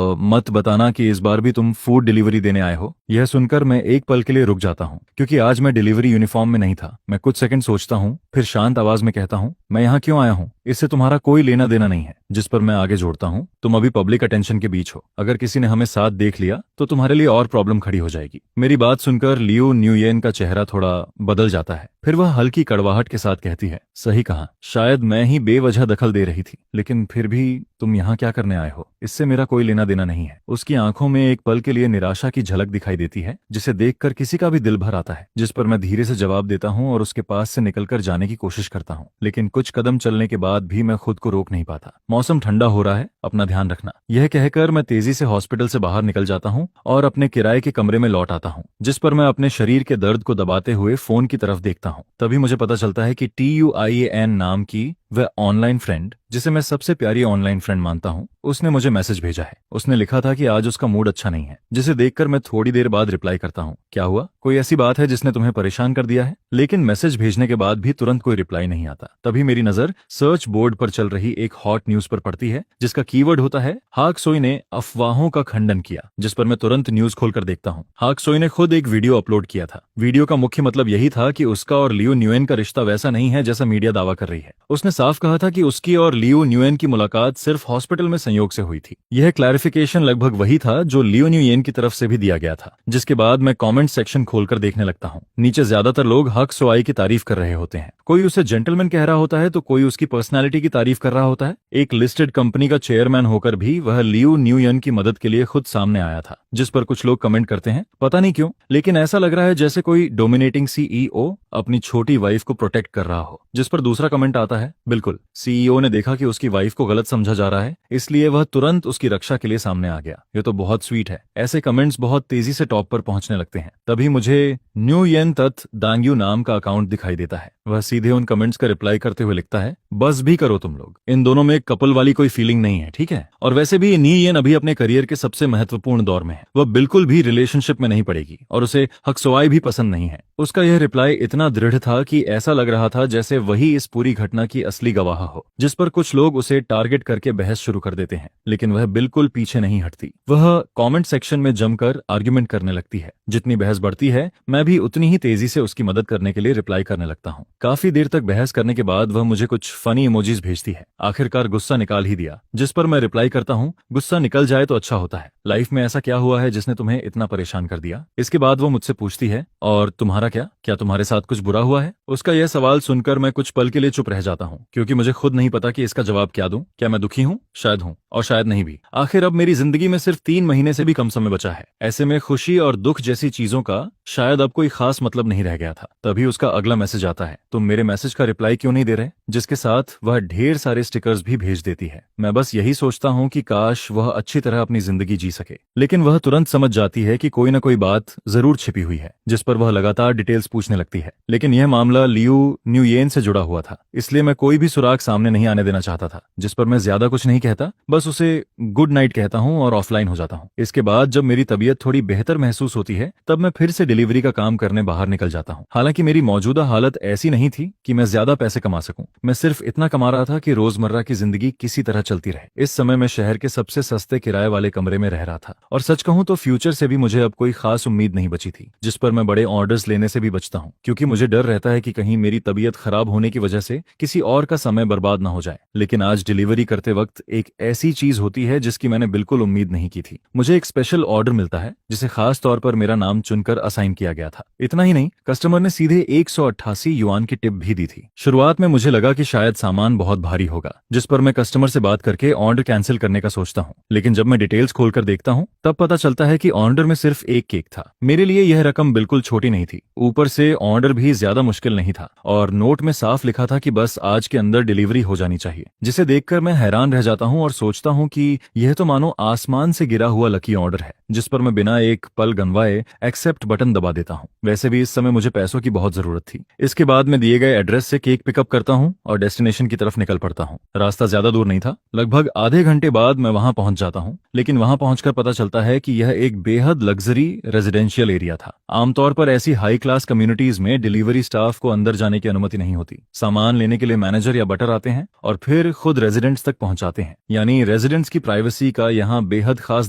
मत बताना कि इस बार भी तुम फूड डिलीवरी देने आए हो। यह सुनकर मैं एक पल के लिए रुक जाता हूँ, क्योंकि आज मैं डिलीवरी यूनिफॉर्म में नहीं था। मैं कुछ सेकंड सोचता हूँ, फिर शांत आवाज में कहता हूँ, मैं यहाँ क्यों आया हूँ? इससे तुम्हारा कोई लेना देना नहीं है। जिस पर मैं आगे जोड़ता हूँ, तुम अभी पब्लिक अटेंशन के बीच हो। अगर किसी ने हमें साथ देख लिया तो तुम्हारे लिए और प्रॉब्लम खड़ी हो जाएगी। मेरी बात सुनकर लियो न्यूयेन का चेहरा थोड़ा बदल जाता है। फिर वह हल्की कड़वाहट के साथ कहती है, सही कहा, शायद मैं ही बेवजह दखल दे रही थी, लेकिन फिर भी तुम यहाँ क्या करने आए हो? इससे मेरा कोई लेना देना नहीं है। उसकी आंखों में एक पल के लिए निराशा की झलक दिखाई देती है, जिसे देखकर किसी का भी दिल भर आता है। जिस पर मैं धीरे से जवाब देता हूँ और उसके पास से निकलकर जाने की कोशिश करता हूँ, लेकिन कुछ कदम चलने के बाद भी मैं खुद को रोक नहीं पाता। मौसम ठंडा हो रहा है, अपना ध्यान रखना। यह कहकर मैं तेजी से हॉस्पिटल से बाहर निकल जाता हूँ और अपने किराए के कमरे में लौट आता हूँ, जिस पर मैं अपने शरीर के दर्द को दबाते हुए फोन की तरफ देखता हूँ। तभी मुझे पता चलता है कि TUIAN नाम की वह ऑनलाइन फ्रेंड, जिसे मैं सबसे प्यारी ऑनलाइन फ्रेंड मानता हूँ, उसने मुझे मैसेज भेजा है। उसने लिखा था कि आज उसका मूड अच्छा नहीं है, जिसे देखकर मैं थोड़ी देर बाद रिप्लाई करता हूँ, क्या हुआ? कोई ऐसी बात है जिसने तुम्हें परेशान कर दिया है? लेकिन मैसेज भेजने के बाद भी तुरंत कोई रिप्लाई नहीं आता। तभी मेरी नजर सर्च बोर्ड पर चल रही एक हॉट न्यूज पर पड़ती है, जिसका कीवर्ड होता है, हाक सोई ने अफवाहों का खंडन किया। जिस पर मैं तुरंत न्यूज खोलकर देखता हूँ। हाक सोई ने खुद एक वीडियो अपलोड किया था। वीडियो का मुख्य मतलब यही था कि उसका और लियो न्यूएन का रिश्ता वैसा नहीं है जैसा मीडिया दावा कर रही है। उसने साफ कहा था कि उसकी और लियो न्यूएन की मुलाकात सिर्फ हॉस्पिटल में संयोग से हुई थी। यह क्लैरिफिकेशन लगभग वही था जो लियो न्यूएन की तरफ से भी दिया गया था। जिसके बाद मैं कमेंट सेक्शन खोलकर देखने लगता हूँ। नीचे ज्यादातर लोग हक सोआई की तारीफ कर रहे होते हैं। कोई उसे जेंटलमैन कह रहा होता है तो कोई उसकी पर्सनैलिटी की तारीफ कर रहा होता है। एक लिस्टेड कंपनी का चेयरमैन होकर भी वह लियो न्यूएन की मदद के लिए खुद सामने आया था। जिस पर कुछ लोग कमेंट करते हैं, पता नहीं क्यों, लेकिन ऐसा लग रहा है जैसे कोई डोमिनेटिंग CEO अपनी छोटी वाइफ को प्रोटेक्ट कर रहा हो। जिस पर दूसरा कमेंट आता है, बिल्कुल, CEO ने देखा कि उसकी वाइफ को गलत समझा जा रहा है, इसलिए वह तुरंत उसकी रक्षा के लिए सामने आ गया। ये तो बहुत स्वीट है। ऐसे कमेंट्स बहुत तेजी से टॉप पर पहुंचने लगते हैं। तभी मुझे न्यूयेन तथ दांग्यू नाम का अकाउंट दिखाई देता है। वह सीधे उन कमेंट्स का रिप्लाई करते हुए लिखता है, बस भी करो तुम लोग, इन दोनों में कपल वाली कोई फीलिंग नहीं है, ठीक है? और वैसे भी न्यूयेन अभी अपने करियर के सबसे महत्वपूर्ण दौर में है। वह बिल्कुल भी रिलेशनशिप में नहीं पड़ेगी और उसे हकसोआई भी पसंद नहीं है। उसका यह रिप्लाई इतना दृढ़ था कि ऐसा लग रहा था जैसे वही इस पूरी घटना की असली गवाह हो। जिस पर कुछ लोग उसे टारगेट करके बहस शुरू कर देते हैं, लेकिन वह बिल्कुल पीछे नहीं हटती। वह कमेंट सेक्शन में जमकर आर्ग्यूमेंट करने लगती है। जितनी बहस बढ़ती है, मैं भी उतनी ही तेजी से उसकी मदद करने के लिए रिप्लाई करने लगता हूँ। काफी देर तक बहस करने के बाद वह मुझे कुछ फनी इमोजीज भेजती है। आखिरकार गुस्सा निकाल ही दिया। जिस पर मैं रिप्लाई करता हूँ, गुस्सा निकल जाए तो अच्छा होता है। लाइफ में ऐसा क्या हुआ है जिसने तुम्हें इतना परेशान कर दिया? इसके बाद वो मुझसे पूछती है, और तुम्हारा क्या तुम्हारे साथ कुछ बुरा हुआ है? उसका यह सवाल सुनकर मैं कुछ पल के लिए चुप रह जाता हूँ, क्योंकि मुझे खुद नहीं पता कि इसका जवाब क्या दूं। क्या मैं दुखी हूँ? शायद हूँ, और शायद नहीं भी। आखिर अब मेरी जिंदगी में सिर्फ 3 महीने से भी कम समय बचा है। ऐसे में खुशी और दुख जैसी चीजों का शायद अब कोई खास मतलब नहीं रह गया था। तभी उसका अगला मैसेज आता है, तुम मेरे मैसेज का रिप्लाई क्यों नहीं दे रहे? जिसके साथ वह ढेर सारे स्टिकर्स भी भेज देती है। मैं बस यही सोचता हूँ कि काश वह अच्छी तरह अपनी जिंदगी जी सके, लेकिन वह तुरंत समझ जाती है कि कोई ना कोई बात जरूर छिपी हुई है। जिस पर वह लगातार डिटेल्स पूछने लगती है। लेकिन यह मामला लियो न्यूयेन से जुड़ा हुआ था, इसलिए मैं कोई भी सुराग सामने नहीं आने देना चाहता था। जिस पर मैं ज्यादा कुछ नहीं कहता, बस उसे गुड नाइट कहता हूँ और ऑफलाइन हो जाता हूँ। इसके बाद जब मेरी तबीयत थोड़ी बेहतर महसूस होती है, तब मैं फिर से डिलीवरी का काम करने बाहर निकल जाता हूँ। हालांकि मेरी मौजूदा हालत ऐसी नहीं थी कि मैं ज्यादा पैसे कमा सकूं। मैं सिर्फ इतना कमा रहा था कि रोजमर्रा की जिंदगी किसी तरह चलती रहे। इस समय मैं शहर के सबसे सस्ते किराए वाले कमरे में रह रहा था, और सच कहूं तो फ्यूचर से भी मुझे अब कोई खास उम्मीद नहीं बची थी। जिस पर मैं बड़े ऑर्डर्स लेने से भी बचता हूँ, क्योंकि मुझे डर रहता है कि कहीं मेरी तबीयत खराब होने की वजह से किसी और का समय बर्बाद न हो जाए। लेकिन आज डिलीवरी करते वक्त एक ऐसी चीज होती है जिसकी मैंने बिल्कुल उम्मीद नहीं की थी। मुझे एक स्पेशल ऑर्डर मिलता है, जिसे खास तौर पर मेरा नाम चुनकर असाइन किया गया था। इतना ही नहीं, कस्टमर ने सीधे 188 युआन की टिप भी दी थी। शुरुआत में मुझे लगा कि शायद सामान बहुत भारी होगा, जिस पर मैं कस्टमर से बात करके ऑर्डर कैंसिल करने का सोचता हूँ। लेकिन जब मैं डिटेल्स खोलकर देखता हूँ, तब पता चलता है कि ऑर्डर में सिर्फ एक केक था। मेरे लिए यह रकम बिल्कुल छोटी नहीं थी। ऊपर से ऑर्डर भी ज्यादा मुश्किल नहीं था, और नोट में साफ लिखा था कि बस आज के अंदर डिलीवरी हो जानी चाहिए, जिसे देखकर मैं हैरान रह जाता हूँ और सोचता हूँ कि यह तो मानो आसमान से गिरा हुआ लकी ऑर्डर है, जिस पर मैं बिना एक पल गंवाए एक्सेप्ट बटन दबा देता हूँ। वैसे भी इस समय मुझे पैसों की बहुत जरूरत थी। इसके बाद मैं दिए गए एड्रेस से केक पिकअप करता हूँ और डेस्टिनेशन की तरफ निकल पड़ता हूँ। रास्ता ज्यादा दूर नहीं था, लगभग आधे घंटे बाद मैं वहां पहुंच जाता हूँ, लेकिन वहां पहुंचकर पता चलता है कि यह एक बेहद लग्जरी रेजिडेंशियल एरिया था। आमतौर पर ऐसी हाई क्लास कम्युनिटीज में डिलीवरी स्टाफ को अंदर जाने की अनुमति नहीं होती। सामान लेने के लिए मैनेजर या बटर आते हैं और फिर खुद रेजिडेंट्स तक पहुंचाते हैं, यानी रेजिडेंट्स की प्राइवेसी का यहाँ बेहद खास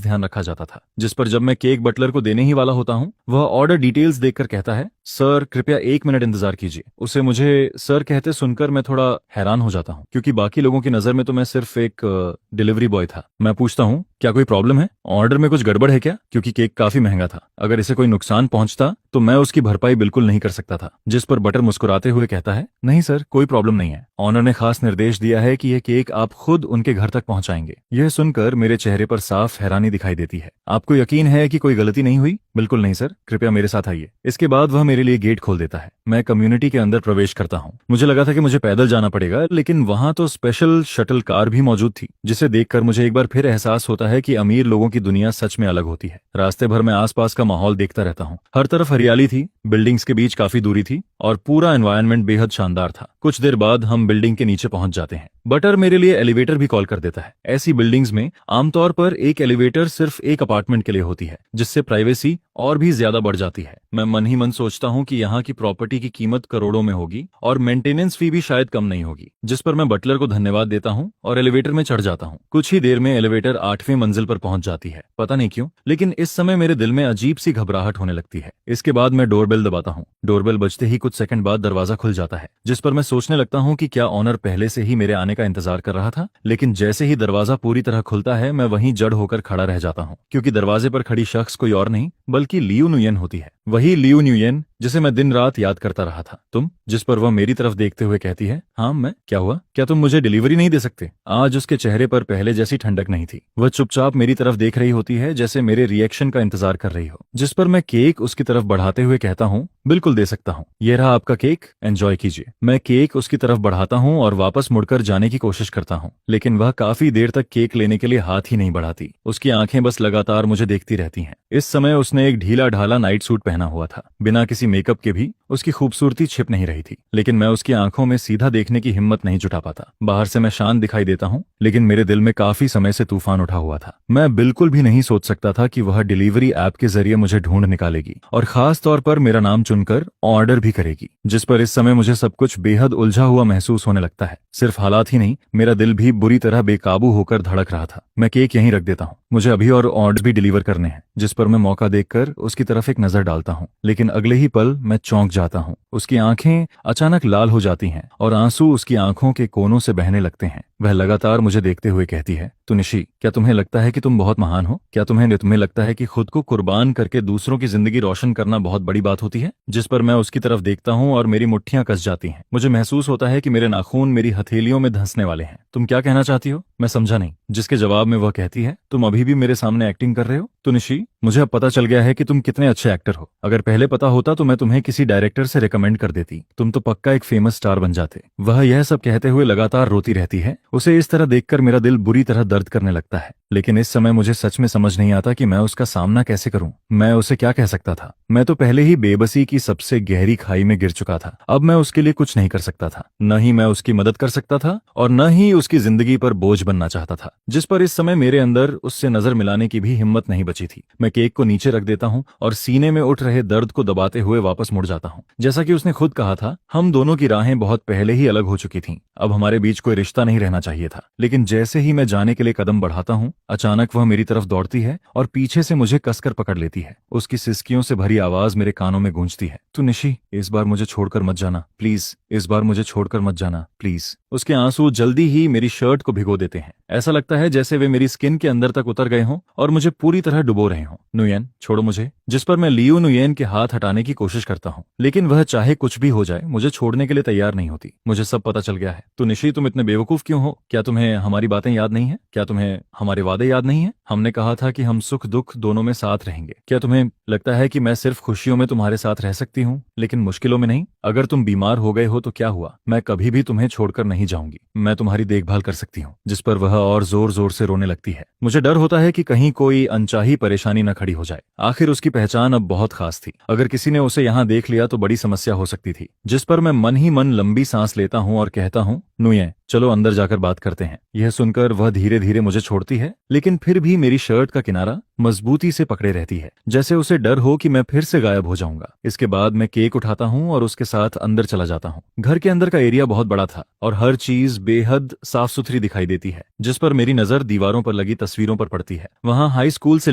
ध्यान रखा जाता था। जिस पर जब मैं केक बटलर को देने ही वाला होता हूँ, वह ऑर्डर डिटेल्स देखकर कहता है, सर कृपया 1 मिनट इंतजार कीजिए। उसे मुझे सर कहते सुनकर मैं थोड़ा हैरान हो जाता हूँ, क्योंकि बाकी लोगों की नजर में तो मैं सिर्फ एक डिलीवरी बॉय था। मैं पूछता हूँ, क्या कोई प्रॉब्लम है? ऑर्डर में कुछ गड़बड़ है क्या? क्योंकि केक काफी महंगा था, अगर इसे कोई नुकसान पहुंचता तो मैं उसकी भरपाई बिल्कुल नहीं कर सकता था। जिस पर बटर मुस्कुराते हुए कहता है, नहीं सर, कोई प्रॉब्लम नहीं है। ऑनर ने खास निर्देश दिया है कि यह केक आप खुद उनके घर तक पहुंचाएंगे। यह सुनकर मेरे चेहरे पर साफ हैरानी दिखाई देती है। आपको यकीन है कि कोई गलती नहीं हुई? बिल्कुल नहीं सर, कृपया मेरे साथ आइए। इसके बाद वह मेरे लिए गेट खोल देता है। मैं कम्युनिटी के अंदर प्रवेश करता हूँ। मुझे लगा था कि मुझे पैदल जाना पड़ेगा, लेकिन वहां तो स्पेशल शटल कार भी मौजूद थी, जिसे देखकर मुझे एक बार फिर एहसास होता है कि अमीर लोगों की दुनिया सच में अलग होती है। रास्ते भर मैं आसपास का माहौल देखता रहता हूँ। हर तरफ हरियाली थी, बिल्डिंग्स के बीच काफी दूरी थी और पूरा एनवायरनमेंट बेहद शानदार था। कुछ देर बाद हम बिल्डिंग के नीचे पहुंच जाते हैं। बटर मेरे लिए एलिवेटर भी कॉल कर देता है। ऐसी बिल्डिंग्स में आमतौर पर एक एलिवेटर सिर्फ एक अपार्टमेंट के लिए होती है, जिससे प्राइवेसी और भी ज्यादा बढ़ जाती है। मैं मन ही मन सोचता हूँ कि यहाँ की प्रॉपर्टी की कीमत करोड़ों में होगी और मेंटेनेंस फी भी शायद कम नहीं होगी। जिस पर मैं बटलर को धन्यवाद देता हूँ और एलिवेटर में चढ़ जाता हूँ। कुछ ही देर में एलिवेटर 8वीं मंजिल पर पहुंच जाती है। पता नहीं क्यों, लेकिन इस समय मेरे दिल में अजीब सी घबराहट होने लगती है। इसके बाद मैं डोरबेल दबाता हूँ। डोरबेल बजते ही कुछ सेकंड बाद दरवाजा खुल जाता है, जिस पर मैं सोचने लगता हूँ कि क्या ऑनर पहले से ही मेरे आने का इंतजार कर रहा था। लेकिन जैसे ही दरवाजा पूरी तरह खुलता है, मैं वहीं जड़ होकर खड़ा रह जाता हूँ, क्योंकि दरवाजे पर खड़ी शख्स कोई और नहीं बल्कि लियू नुयन होती है। वही लियू नुयन जिसे मैं दिन रात याद करता रहा था। तुम? जिस पर वह मेरी तरफ देखते हुए कहती है, हाँ मैं। क्या हुआ? क्या तुम मुझे डिलीवरी नहीं दे सकते? आज उसके चेहरे पर पहले जैसी ठंडक नहीं थी। वह चुपचाप मेरी तरफ देख रही होती है, जैसे मेरे रिएक्शन का इंतजार कर रही हो। जिस पर मैं केक उसकी तरफ बढ़ाते हुए कहता हूँ, बिल्कुल दे सकता हूँ, ये रहा आपका केक, एंजॉय कीजिए। मैं केक उसकी तरफ बढ़ाता हूँ और वापस मुड़कर जाने की कोशिश करता हूँ, लेकिन वह काफी देर तक केक लेने के लिए हाथ ही नहीं बढ़ाती। उसकी आंखें बस लगातार मुझे देखती रहती हैं। इस समय उसने एक ढीला ढाला नाइट सूट पहना हुआ था। बिना किसी मेकअप के भी उसकी खूबसूरती छिप नहीं रही थी, लेकिन मैं उसकी आंखों में सीधा देखने की हिम्मत नहीं जुटा पाता। बाहर से मैं शांत दिखाई देता हूँ, लेकिन मेरे दिल में काफी समय से तूफान उठा हुआ था। मैं बिल्कुल भी नहीं सोच सकता था कि वह डिलीवरी ऐप के जरिए मुझे ढूंढ निकालेगी और खास तौर पर मेरा नाम चुनकर ऑर्डर भी करेगी। जिस पर इस समय मुझे सब कुछ बेहद उलझा हुआ महसूस होने लगता है। सिर्फ हालात ही नहीं, मेरा दिल भी बुरी तरह बेकाबू होकर धड़क रहा था। मैं केक यहीं रख देता हूँ, मुझे अभी और ऑर्डर भी डिलीवर करने हैं। जिस पर मैं मौका देखकर उसकी तरफ एक नजर डालता हूँ, लेकिन अगले ही पल मैं चौंक जाता हूँ। उसकी आंखें अचानक लाल हो जाती हैं और आंसू उसकी आंखों के कोनों से बहने लगते हैं। वह लगातार मुझे देखते हुए कहती है, तुनिशी, क्या तुम्हें लगता है कि तुम बहुत महान हो? क्या तुम्हें लगता है कि खुद को कुर्बान करके दूसरों की जिंदगी रोशन करना बहुत बड़ी बात होती है? जिस पर मैं उसकी तरफ देखता हूँ और मेरी मुट्ठियां कस जाती हैं। मुझे महसूस होता है कि मेरे नाखून मेरी हथेलियों में धंसने वाले हैं। तुम क्या कहना चाहती हो? मैं समझा नहीं। जिसके जवाब में वह कहती है, तुम अभी भी मेरे सामने एक्टिंग कर रहे हो? तुनिशी, मुझे अब पता चल गया है कि तुम कितने अच्छे एक्टर हो। अगर पहले पता होता तो मैं तुम्हें किसी डायरेक्टर से रिकमेंड कर देती। तुम तो पक्का एक फेमस स्टार बन जाते। वह यह सब कहते हुए लगातार रोती रहती है। उसे इस तरह देखकर मेरा दिल बुरी तरह दर्द करने लगता है, लेकिन इस समय मुझे सच में समझ नहीं आता कि मैं उसका सामना कैसे करूं। मैं उसे क्या कह सकता था? मैं तो पहले ही बेबसी की सबसे गहरी खाई में गिर चुका था। अब मैं उसके लिए कुछ नहीं कर सकता था। न ही मैं उसकी मदद कर सकता था और न ही उसकी जिंदगी पर बोझ बनना चाहता था। जिस पर इस समय मेरे अंदर उससे नजर मिलाने की भी हिम्मत नहीं बची थी। मैं केक को नीचे रख देता हूँ और सीने में उठ रहे दर्द को दबाते हुए वापस मुड़ जाता हूँ। जैसा कि उसने खुद कहा था, हम दोनों की राहें बहुत पहले ही अलग हो चुकी थीं। अब हमारे बीच कोई रिश्ता नहीं रहना चाहिए था। लेकिन जैसे ही मैं जाने के लिए कदम बढ़ाता हूँ, अचानक वह मेरी तरफ दौड़ती है और पीछे से मुझे कसकर पकड़ लेती है। उसकी सिसकियों से भरी आवाज मेरे कानों में गूंजती है, तू निशी, इस बार मुझे छोड़कर मत जाना प्लीज, इस बार मुझे छोड़कर मत जाना प्लीज। उसके आंसू जल्दी ही मेरी शर्ट को भिगो देते हैं। ऐसा लगता है जैसे वे मेरी स्किन के अंदर तक उतर गए हों और मुझे पूरी तरह डुबो रहे हों। नुयन, छोड़ो मुझे। जिस पर मैं लियू नुयन के हाथ हटाने की कोशिश करता हूँ, लेकिन वह चाहे कुछ भी हो जाए मुझे छोड़ने के लिए तैयार नहीं होती। मुझे सब पता चल गया है। तो निशी, तुम इतने बेवकूफ क्यों हो? क्या तुम्हें हमारी बातें याद नहीं है? क्या तुम्हें हमारे वादे याद नहीं है? हमने कहा था कि हम सुख दुख दोनों में साथ रहेंगे। क्या तुम्हें लगता है कि मैं सिर्फ खुशियों में तुम्हारे साथ रह सकती हूँ, लेकिन मुश्किलों में नहीं? अगर तुम बीमार हो गए हो तो क्या हुआ? मैं कभी भी तुम्हें छोड़कर नहीं नहीं जाऊंगी, मैं तुम्हारी देखभाल कर सकती हूँ। जिस पर वह और जोर जोर से रोने लगती है। मुझे डर होता है कि कहीं कोई अनचाही परेशानी न खड़ी हो जाए। आखिर उसकी पहचान अब बहुत खास थी, अगर किसी ने उसे यहाँ देख लिया तो बड़ी समस्या हो सकती थी। जिस पर मैं मन ही मन लंबी सांस लेता हूँ और कहता हूँ, नुये चलो अंदर जाकर बात करते हैं। यह सुनकर वह धीरे धीरे मुझे छोड़ती है, लेकिन फिर भी मेरी शर्ट का किनारा मजबूती से पकड़े रहती है, जैसे उसे डर हो कि मैं फिर से गायब हो जाऊंगा। इसके बाद मैं केक उठाता हूँ और उसके साथ अंदर चला जाता हूँ। घर के अंदर का एरिया बहुत बड़ा था और हर चीज बेहद साफ सुथरी दिखाई देती है, जिस पर मेरी नजर दीवारों पर लगी तस्वीरों पर पड़ती है। वहाँ हाई स्कूल से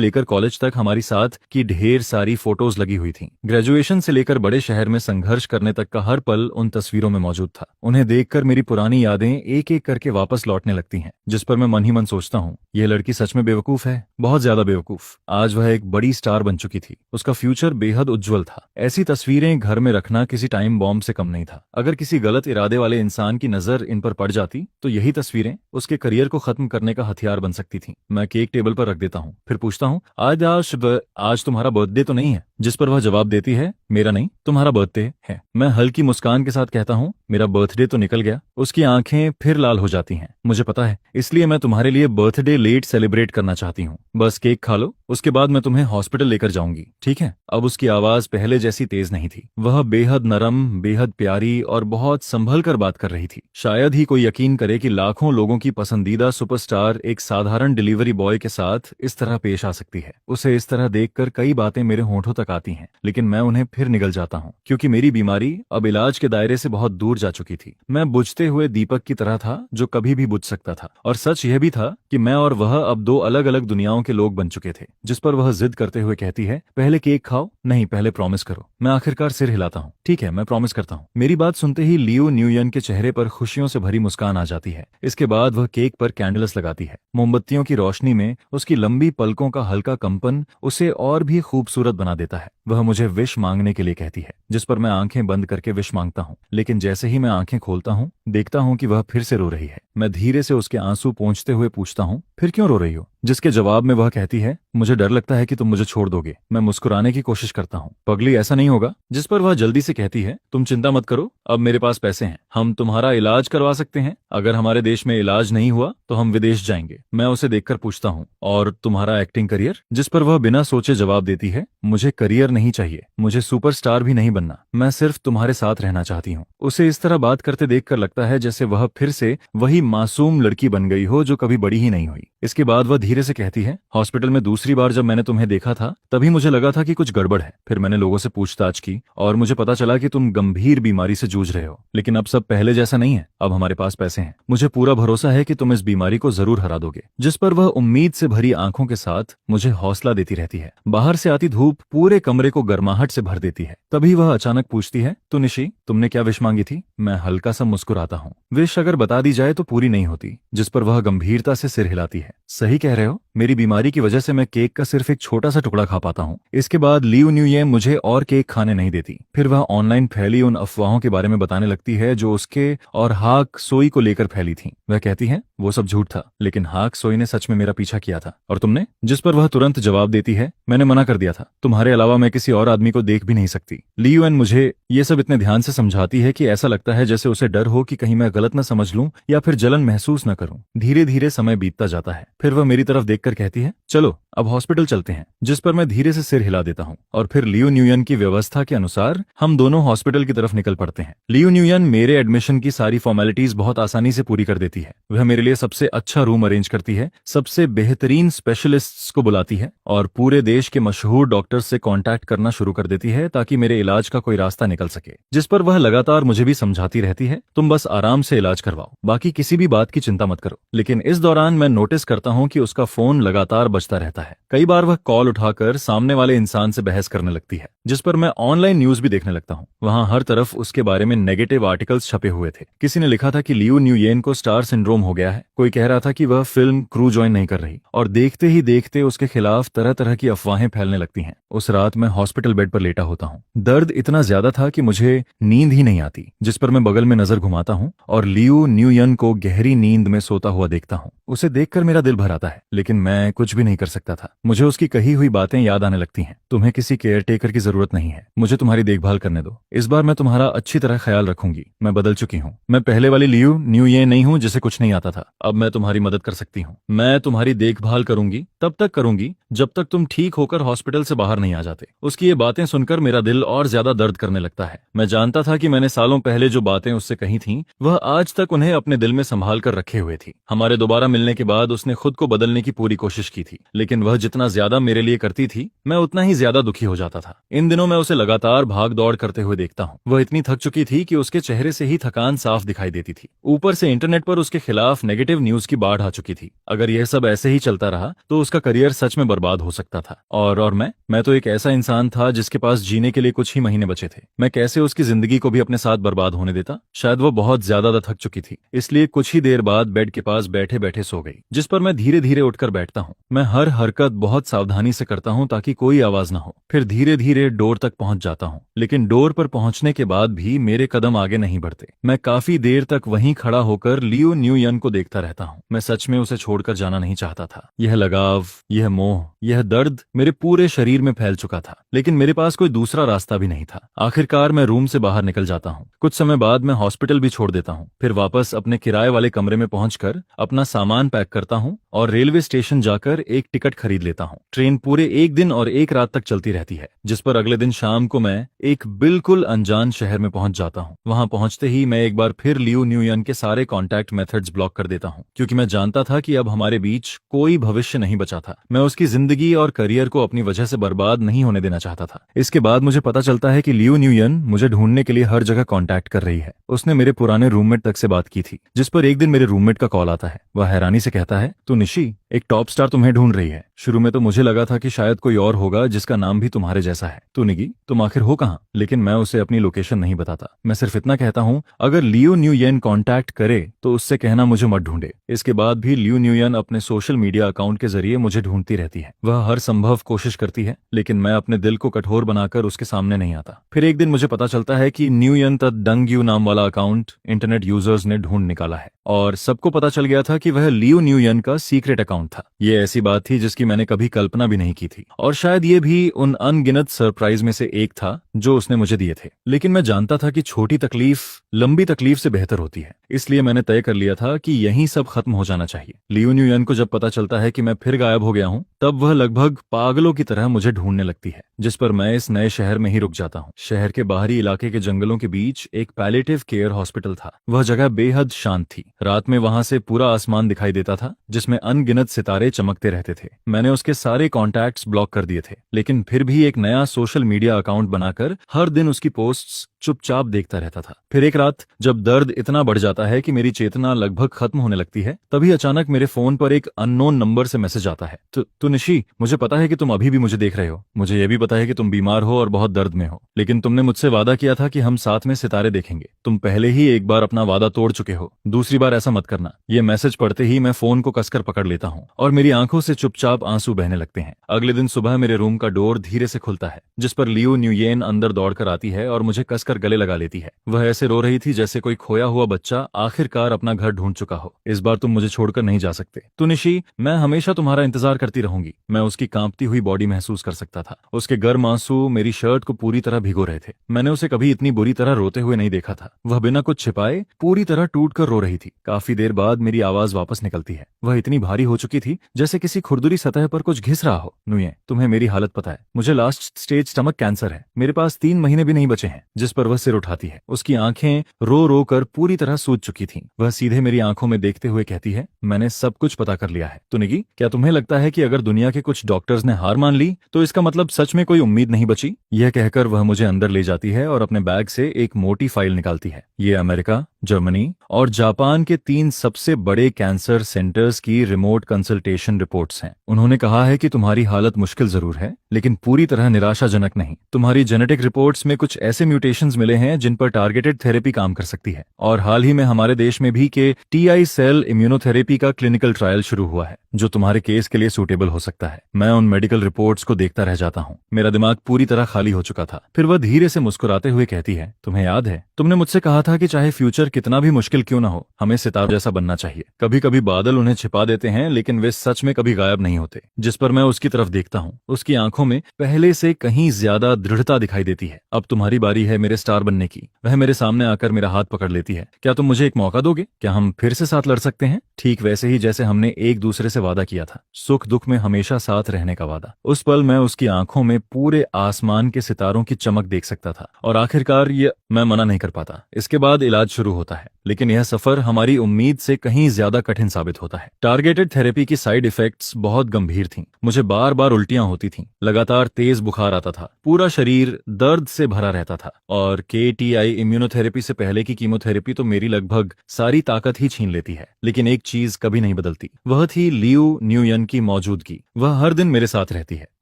लेकर कॉलेज तक हमारी साथ की ढेर सारी फोटोज लगी हुई थी। ग्रेजुएशन से लेकर बड़े शहर में संघर्ष करने तक का हर पल उन तस्वीरों में मौजूद था। उन्हें देखकर मेरी पुरानी यादें एक एक करके वापस लौटने लगती हैं, जिस पर मैं मन ही मन सोचता हूँ, यह लड़की सच में बेवकूफ है, बहुत ज्यादा बेवकूफ। आज वह एक बड़ी स्टार बन चुकी थी, उसका फ्यूचर बेहद उज्जवल था। ऐसी तस्वीरें घर में रखना किसी टाइम बॉम्ब से कम नहीं था। अगर किसी गलत इरादे वाले इंसान की नजर इन पर पड़ जाती तो यही तस्वीरें उसके करियर को खत्म करने का हथियार बन सकती थीं। मैं केक टेबल पर रख देता हूँ, फिर पूछता हूँ, आज तुम्हारा बर्थडे तो नहीं है? जिस पर वह जवाब देती है, मेरा नहीं, तुम्हारा बर्थडे है। मैं हल्की मुस्कान के साथ कहता हूँ, मेरा बर्थडे तो निकल गया। उसकी आंखें फिर लाल हो जाती हैं। मुझे पता है, इसलिए मैं तुम्हारे लिए बर्थडे लेट सेलिब्रेट करना चाहती हूँ। बस केक खा लो, उसके बाद मैं तुम्हें हॉस्पिटल लेकर जाऊंगी, ठीक है? अब उसकी आवाज पहले जैसी तेज नहीं थी। वह बेहद नरम, बेहद प्यारी और बहुत संभल कर बात कर रही थी। शायद ही कोई यकीन करे कि लाखों लोगों की पसंदीदा सुपरस्टार एक साधारण डिलीवरी बॉय के साथ इस तरह पेश आ सकती है। उसे इस तरह देखकर कई बातें मेरे होंठों तक आती हैं, लेकिन मैं उन्हें फिर निगल जाता हूँ, क्योंकि मेरी बीमारी अब इलाज के दायरे से बहुत दूर जा चुकी थी। मैं बुझते हुए दीपक की तरह था, जो कभी भी बुझ सकता था। और सच यह भी था कि मैं और वह अब दो अलग अलग दुनियाओं के लोग बन चुके थे। जिस पर वह जिद करते हुए कहती है, पहले केक खाओ। नहीं, पहले प्रॉमिस करो। मैं आखिरकार सिर हिलाता हूँ, ठीक है, मैं प्रॉमिस करता हूँ। मेरी बात सुनते ही लियो न्यूयन के चेहरे पर खुशियों से भरी मुस्कान आ जाती है। इसके बाद वह केक पर कैंडल्स लगाती है। मोमबत्तियों की रोशनी में उसकी लंबी पलकों का हल्का कंपन उसे और भी खूबसूरत बना देता है। वह मुझे विश मांगने के लिए कहती है, जिस पर मैं आंखें बंद करके विश मांगता हूँ। लेकिन जैसे ही मैं आंखें खोलता हूँ, देखता हूँ कि वह फिर से रो रही है। मैं धीरे से उसके आंसू पोंछते हुए पूछता हूँ, फिर क्यों रो रही हो? जिसके जवाब में वह कहती है, मुझे डर लगता है कि तुम मुझे छोड़ दोगे। मैं मुस्कुराने की कोशिश करता हूँ, पगली ऐसा नहीं होगा। जिस पर वह जल्दी से कहती है, तुम चिंता मत करो, अब मेरे पास पैसे हैं, हम तुम्हारा इलाज करवा सकते हैं। अगर हमारे देश में इलाज नहीं हुआ तो हम विदेश जाएंगे। मैं उसे देखकर पूछता हूँ, और तुम्हारा एक्टिंग करियर? जिस पर वह बिना सोचे जवाब देती है, मुझे करियर नहीं चाहिए, मुझे सुपरस्टार भी नहीं बनना, मैं सिर्फ तुम्हारे साथ रहना चाहती हूँ। उसे इस तरह बात करते देखकर लगता है जैसे वह फिर से वही मासूम लड़की बन गई हो जो कभी बड़ी ही नहीं हुई। इसके बाद वह धीरे से कहती है, हॉस्पिटल में दूसरी बार जब मैंने तुम्हें देखा था तभी मुझे लगा था कि कुछ गड़बड़ है। फिर मैंने लोगों से पूछताछ की और मुझे पता चला कि तुम गंभीर बीमारी से जूझ रहे हो। लेकिन अब सब पहले जैसा नहीं है, अब हमारे पास पैसे हैं। मुझे पूरा भरोसा है कि तुम इस बीमारी को जरूर हरा दोगे। जिस पर वह उम्मीद से भरी आंखों के साथ मुझे हौसला देती रहती है। बाहर से आती धूप पूरे कमरे को गर्माहट से भर देती है। तभी वह अचानक पूछती है, तो निशी, तुमने क्या विश मांगी थी? मैं हल्का सा मुस्कुराता हूँ। विश अगर बता दी जाए तो पूरी नहीं होती। जिस पर वह गंभीरता से सिर हिलाती है, सही कह रहे हो, मेरी बीमारी की वजह से मैं केक का सिर्फ एक छोटा सा टुकड़ा खा पाता हूँ। इसके बाद लियो न्यूये मुझे और केक खाने नहीं देती। फिर वह ऑनलाइन फैली उन अफवाहों के बारे में बताने लगती है जो उसके और हाक सोई को लेकर फैली थी। वह कहती है, वो सब झूठ था, लेकिन हाक सोई ने सच में मेरा पीछा किया था। और तुमने? जिस पर वह तुरंत जवाब देती है, मैंने मना कर दिया था, तुम्हारे अलावा मैं किसी और आदमी को देख भी नहीं सकती। लियो एन मुझे ये सब इतने ध्यान से समझाती है कि ऐसा लगता है जैसे उसे डर हो कि कहीं मैं गलत न समझ लूं या फिर जलन महसूस न करूं। धीरे धीरे समय बीतता जाता है। फिर वह मेरी तरफ देखकर कहती है, चलो अब हॉस्पिटल चलते हैं। जिस पर मैं धीरे से सिर हिला देता हूँ और फिर लियो न्यूयन की व्यवस्था के अनुसार हम दोनों हॉस्पिटल की तरफ निकल पड़ते हैं। लियो न्यूयन मेरे एडमिशन की सारी फॉर्मेलिटीज बहुत आसानी से पूरी कर देती है। वह मेरे लिए सबसे अच्छा रूम अरेंज करती है, सबसे बेहतरीन स्पेशलिस्ट्स को बुलाती है और पूरे देश के मशहूर डॉक्टर्स से कांटेक्ट करना शुरू कर देती है ताकि मेरे इलाज का कोई रास्ता निकल सके। जिस पर वह लगातार मुझे भी समझाती रहती है, तुम बस आराम से इलाज करवाओ, बाकी किसी भी बात की चिंता मत करो। लेकिन इस दौरान मैं नोटिस करता हूँ कि उसका फोन लगातार बजता रहता है। कई बार वह कॉल उठाकर सामने वाले इंसान से बहस करने लगती है, जिस पर मैं ऑनलाइन न्यूज भी देखने लगता हूँ। वहाँ हर तरफ उसके बारे में नेगेटिव आर्टिकल्स छपे हुए थे। किसी ने लिखा था कि लियो न्यूयेन को स्टार सिंड्रोम हो गया है, कोई कह रहा था कि वह फिल्म क्रू ज्वाइन नहीं कर रही, और देखते ही देखते उसके खिलाफ तरह तरह की अफवाहें फैलने लगती हैं। उस रात मैं हॉस्पिटल बेड पर लेटा होता हूँ। दर्द इतना ज्यादा था कि मुझे नींद ही नहीं आती। जिस पर मैं बगल में नजर घुमाता हूँ और लियो न्यूयन को गहरी नींद में सोता हुआ देखता हूँ। उसे देखकर मेरा दिल भर आता है, लेकिन मैं कुछ भी नहीं कर सकता था। मुझे उसकी कही हुई बातें याद आने लगती हैं। तुम्हें किसी केयर टेकर की जरूरत नहीं है, मुझे तुम्हारी देखभाल करने दो। इस बार मैं तुम्हारा अच्छी तरह ख्याल रखूंगी। मैं बदल चुकी हूँ। मैं पहले वाली लियू न्यू ये नहीं हूँ जिसे कुछ नहीं आता था। अब मैं तुम्हारी मदद कर सकती हूँ। मैं तुम्हारी देखभाल करूंगी, तब तक करूंगी जब तक तुम ठीक होकर हॉस्पिटल से बाहर नहीं आ जाते। उसकी ये बातें सुनकर मेरा दिल और ज्यादा दर्द करने लगता है। मैं जानता था कि मैंने सालों पहले जो बातें उससे कही थीं, वह आज तक उन्हें अपने दिल में संभाल कर रखे हुए थी। हमारे दोबारा मिलने के बाद उसने खुद को बदलने की पूरी कोशिश की थी, लेकिन वह जितना ज्यादा मेरे लिए करती थी, मैं उतना ही ज्यादा दुखी हो जाता था। इन दिनों मैं उसे लगातार भाग दौड़ करते हुए देखता हूँ। वह इतनी थक चुकी थी कि उसके चेहरे से ही थकान साफ दिखाई देती थी। ऊपर से इंटरनेट पर उसके खिलाफ नेगेटिव न्यूज की बाढ़ आ चुकी थी। अगर यह सब ऐसे ही चलता रहा तो उसका करियर सच में बर्बाद हो सकता था। और मैं तो एक ऐसा इंसान था जिसके पास जीने के लिए कुछ ही महीने बचे थे। मैं कैसे उसकी जिंदगी को भी अपने साथ बर्बाद होने देता? शायद वो बहुत ज्यादा थक चुकी थी, इसलिए कुछ ही देर बाद बेड के पास बैठे बैठे सो गई, जिस पर मैं धीरे धीरे उठकर बैठता हूँ। मैं हर हरकत बहुत सावधानी से करता हूँ ताकि कोई आवाज ना हो। फिर धीरे धीरे डोर तक पहुंच जाता हूँ, लेकिन डोर पर पहुंचने के बाद भी मेरे कदम आगे नहीं बढ़ते। मैं काफी देर तक वहीं खड़ा होकर लियो न्यू यन को देखता रहता हूँ। मैं सच में उसे छोड़कर जाना नहीं चाहता था। यह लगाव, यह मोह, यह दर्द मेरे पूरे शरीर में फैल चुका था, लेकिन मेरे पास कोई दूसरा रास्ता भी नहीं था। आखिरकार मैं रूम से बाहर निकल जाता हूँ। कुछ समय बाद मैं हॉस्पिटल भी छोड़ देता हूँ। फिर वापस अपने किराए वाले कमरे में पहुंचकर अपना सामान पैक करता हूँ और रेलवे स्टेशन जाकर एक टिकट खरीद लेता हूँ। ट्रेन पूरे एक दिन और एक रात तक चलती रहती है, जिस पर अगले दिन शाम को मैं एक बिल्कुल अनजान शहर में पहुंच जाता हूँ। वहां पहुंचते ही मैं एक बार फिर लियो न्यू यन के सारे कॉन्टैक्ट मेथड्स ब्लॉक कर देता हूँ, क्योंकि मैं जानता था कि अब हमारे बीच कोई भविष्य नहीं बचा था। मैं उसकी जिंदगी और करियर को अपनी वजह से बर्बाद नहीं होने देना चाहता था। इसके बाद मुझे पता चलता है कि लियो न्यू यन मुझे ढूंढने के लिए हर जगह कांटेक्ट कर रही है। उसने मेरे पुराने रूममेट तक से बात की थी, जिस पर एक दिन मेरे रूममेट का कॉल आता है। वह हैरानी से कहता है, तो निशी, एक टॉप स्टार तुम्हें ढूंढ रही है। शुरू में तो मुझे लगा था कि शायद कोई और होगा जिसका नाम भी तुम्हारे जैसा है। तो निगी, तुम आखिर हो कहाँ? लेकिन मैं उसे अपनी लोकेशन नहीं बताता। मैं सिर्फ इतना कहता हूँ, अगर लियो न्यू यन कांटेक्ट करे तो उससे कहना मुझे मत ढूंढे। इसके बाद भी लियो न्यू यन अपने सोशल मीडिया अकाउंट के जरिए मुझे ढूंढती रहती है। वह हर संभव कोशिश करती है, लेकिन मैं अपने दिल को कठोर बनाकर उसके सामने नहीं आता। फिर एक दिन मुझे पता चलता है कि न्यू यन डंग यू नाम वाला अकाउंट इंटरनेट यूजर्स ने ढूंढ निकाला है, और सबको पता चल गया था कि वह लियो न्यू यन का सीक्रेट अकाउंट था। ये ऐसी बात थी जिसकी मैंने कभी कल्पना भी नहीं की थी, और शायद ये भी उन अनगिनत सरप्राइज में से एक था जो उसने मुझे दिए थे। लेकिन मैं जानता था कि छोटी तकलीफ लंबी तकलीफ से बेहतर होती है, इसलिए मैंने तय कर लिया था कि यहीं सब खत्म हो जाना चाहिए। लियो न्यू यन को जब पता चलता है कि मैं फिर गायब हो गया हूँ, तब वह लगभग पागलों की तरह मुझे ढूंढने लगती है, जिस पर मैं इस नए शहर में ही रुक जाता हूँ। शहर के बाहरी इलाके के जंगलों के बीच एक पैलेटिव केयर हॉस्पिटल था। वह जगह बेहद शांत थी। रात में वहां से पूरा आसमान दिखाई देता था, जिसमें अनगिनत सितारे चमकते रहते थे। मैंने उसके सारे कॉन्टैक्ट्स ब्लॉक कर दिए थे, लेकिन फिर भी एक नया सोशल मीडिया अकाउंट बनाकर हर दिन उसकी पोस्ट्स चुपचाप देखता रहता था। फिर एक रात जब दर्द इतना बढ़ जाता है कि मेरी चेतना लगभग खत्म होने लगती है, तभी अचानक मेरे फोन पर एक अननोन नंबर से मैसेज आता है। तो निशी, मुझे पता है कि तुम अभी भी मुझे देख रहे हो। मुझे यह भी पता है कि तुम बीमार हो और बहुत दर्द में हो, लेकिन तुमने मुझसे वादा किया था कि हम साथ में सितारे देखेंगे। तुम पहले ही एक बार अपना वादा तोड़ चुके हो, दूसरी बार ऐसा मत करना। ये मैसेज पढ़ते ही मैं फोन को कसकर पकड़ लेता हूँ और मेरी आंखों से चुपचाप आंसू बहने लगते हैं। अगले दिन सुबह मेरे रूम का डोर धीरे से खुलता है, जिस पर लियो न्यू येन अंदर दौड़कर आती है और मुझे कसकर गले लगा लेती है। वह ऐसे रो रही थी जैसे कोई खोया हुआ बच्चा आखिरकार अपना घर ढूंढ चुका हो। इस बार तुम मुझे छोड़कर नहीं जा सकते। तो निशी, मैं हमेशा तुम्हारा इंतजार करती रहूंगी। मैं उसकी कांपती हुई बॉडी महसूस कर सकता था। उसके गर्म आंसू मेरी शर्ट को पूरी तरह भिगो रहे थे। मैंने उसे कभी इतनी बुरी तरह रोते हुए नहीं देखा था। वह बिना कुछ छिपाए पूरी तरह टूट कर रो रही थी। काफी देर बाद मेरी आवाज वापस निकलती है। वह इतनी भारी हो चुकी थी जैसे किसी खुरदुरी सतह पर कुछ घिस रहा हो। नुये, तुम्हें मेरी हालत पता है। मुझे लास्ट स्टेज स्टमक कैंसर है। मेरे पास 3 महीने भी नहीं बचे हैं। जिस पर वह सिर उठाती है। उसकी आंखें रो रो कर पूरी तरह सूज चुकी थीं। वह सीधे मेरी आंखों में देखते हुए कहती है, मैंने सब कुछ पता कर लिया है। तो निगी, क्या तुम्हें लगता है कि अगर दुनिया के कुछ डॉक्टर्स ने हार मान ली तो इसका मतलब सच में कोई उम्मीद नहीं बची? यह कहकर वह मुझे अंदर ले जाती है और अपने बैग से एक मोटी फाइल निकालती है। ये अमेरिका, जर्मनी और जापान के 3 सबसे बड़े कैंसर सेंटर्स की रिमोट कंसल्टेशन रिपोर्ट्स हैं। उन्होंने कहा है कि तुम्हारी हालत मुश्किल जरूर है, लेकिन पूरी तरह निराशाजनक नहीं। तुम्हारी जेनेटिक रिपोर्ट्स में कुछ ऐसे म्यूटेशंस मेडिकेशंस मिले हैं जिन पर टारगेटेड थेरेपी काम कर सकती है, और हाल ही में हमारे देश में भी के टीआई सेल इम्यूनोथेरेपी का क्लिनिकल ट्रायल शुरू हुआ है जो तुम्हारे केस के लिए सूटेबल हो सकता है। मैं उन मेडिकल रिपोर्ट्स को देखता रह जाता हूँ। मेरा दिमाग पूरी तरह खाली हो चुका था। फिर वह धीरे से मुस्कुराते हुए कहती है, तुम्हें याद है तुमने मुझसे कहा था कि चाहे फ्यूचर कितना भी मुश्किल क्यों ना हो, हमें सितारों जैसा बनना चाहिए। कभी कभी बादल उन्हें छिपा देते हैं लेकिन वे सच में कभी गायब नहीं होते। जिस पर मैं उसकी तरफ देखता हूँ, उसकी आंखों में पहले से कहीं ज्यादा दृढ़ता दिखाई देती है। अब तुम्हारी बारी है मेरे स्टार बनने की। वह मेरे सामने आकर मेरा हाथ पकड़ लेती है। क्या तुम मुझे एक मौका दोगे? क्या हम फिर से साथ लड़ सकते हैं? ठीक वैसे ही जैसे हमने एक दूसरे से वादा किया था, सुख दुख में हमेशा साथ रहने का वादा। उस पल मैं उसकी आंखों में पूरे आसमान के सितारों की चमक देख सकता था, और आखिरकार ये मैं मना नहीं कर पाता। इसके बाद इलाज शुरू होता है, लेकिन यह सफर हमारी उम्मीद से कहीं ज्यादा कठिन साबित होता है। टारगेटेड थेरेपी की साइड इफेक्ट्स बहुत गंभीर थीं। मुझे बार बार उल्टियां होती थीं, लगातार तेज बुखार आता था, पूरा शरीर दर्द से भरा रहता था, और केटीआई इम्यूनोथेरेपी से पहले की कीमोथेरेपी तो मेरी लगभग सारी ताकत ही छीन लेती है। लेकिन एक चीज कभी नहीं बदलती, वह थी लियू न्यूयन की मौजूदगी। वह हर दिन मेरे साथ रहती है,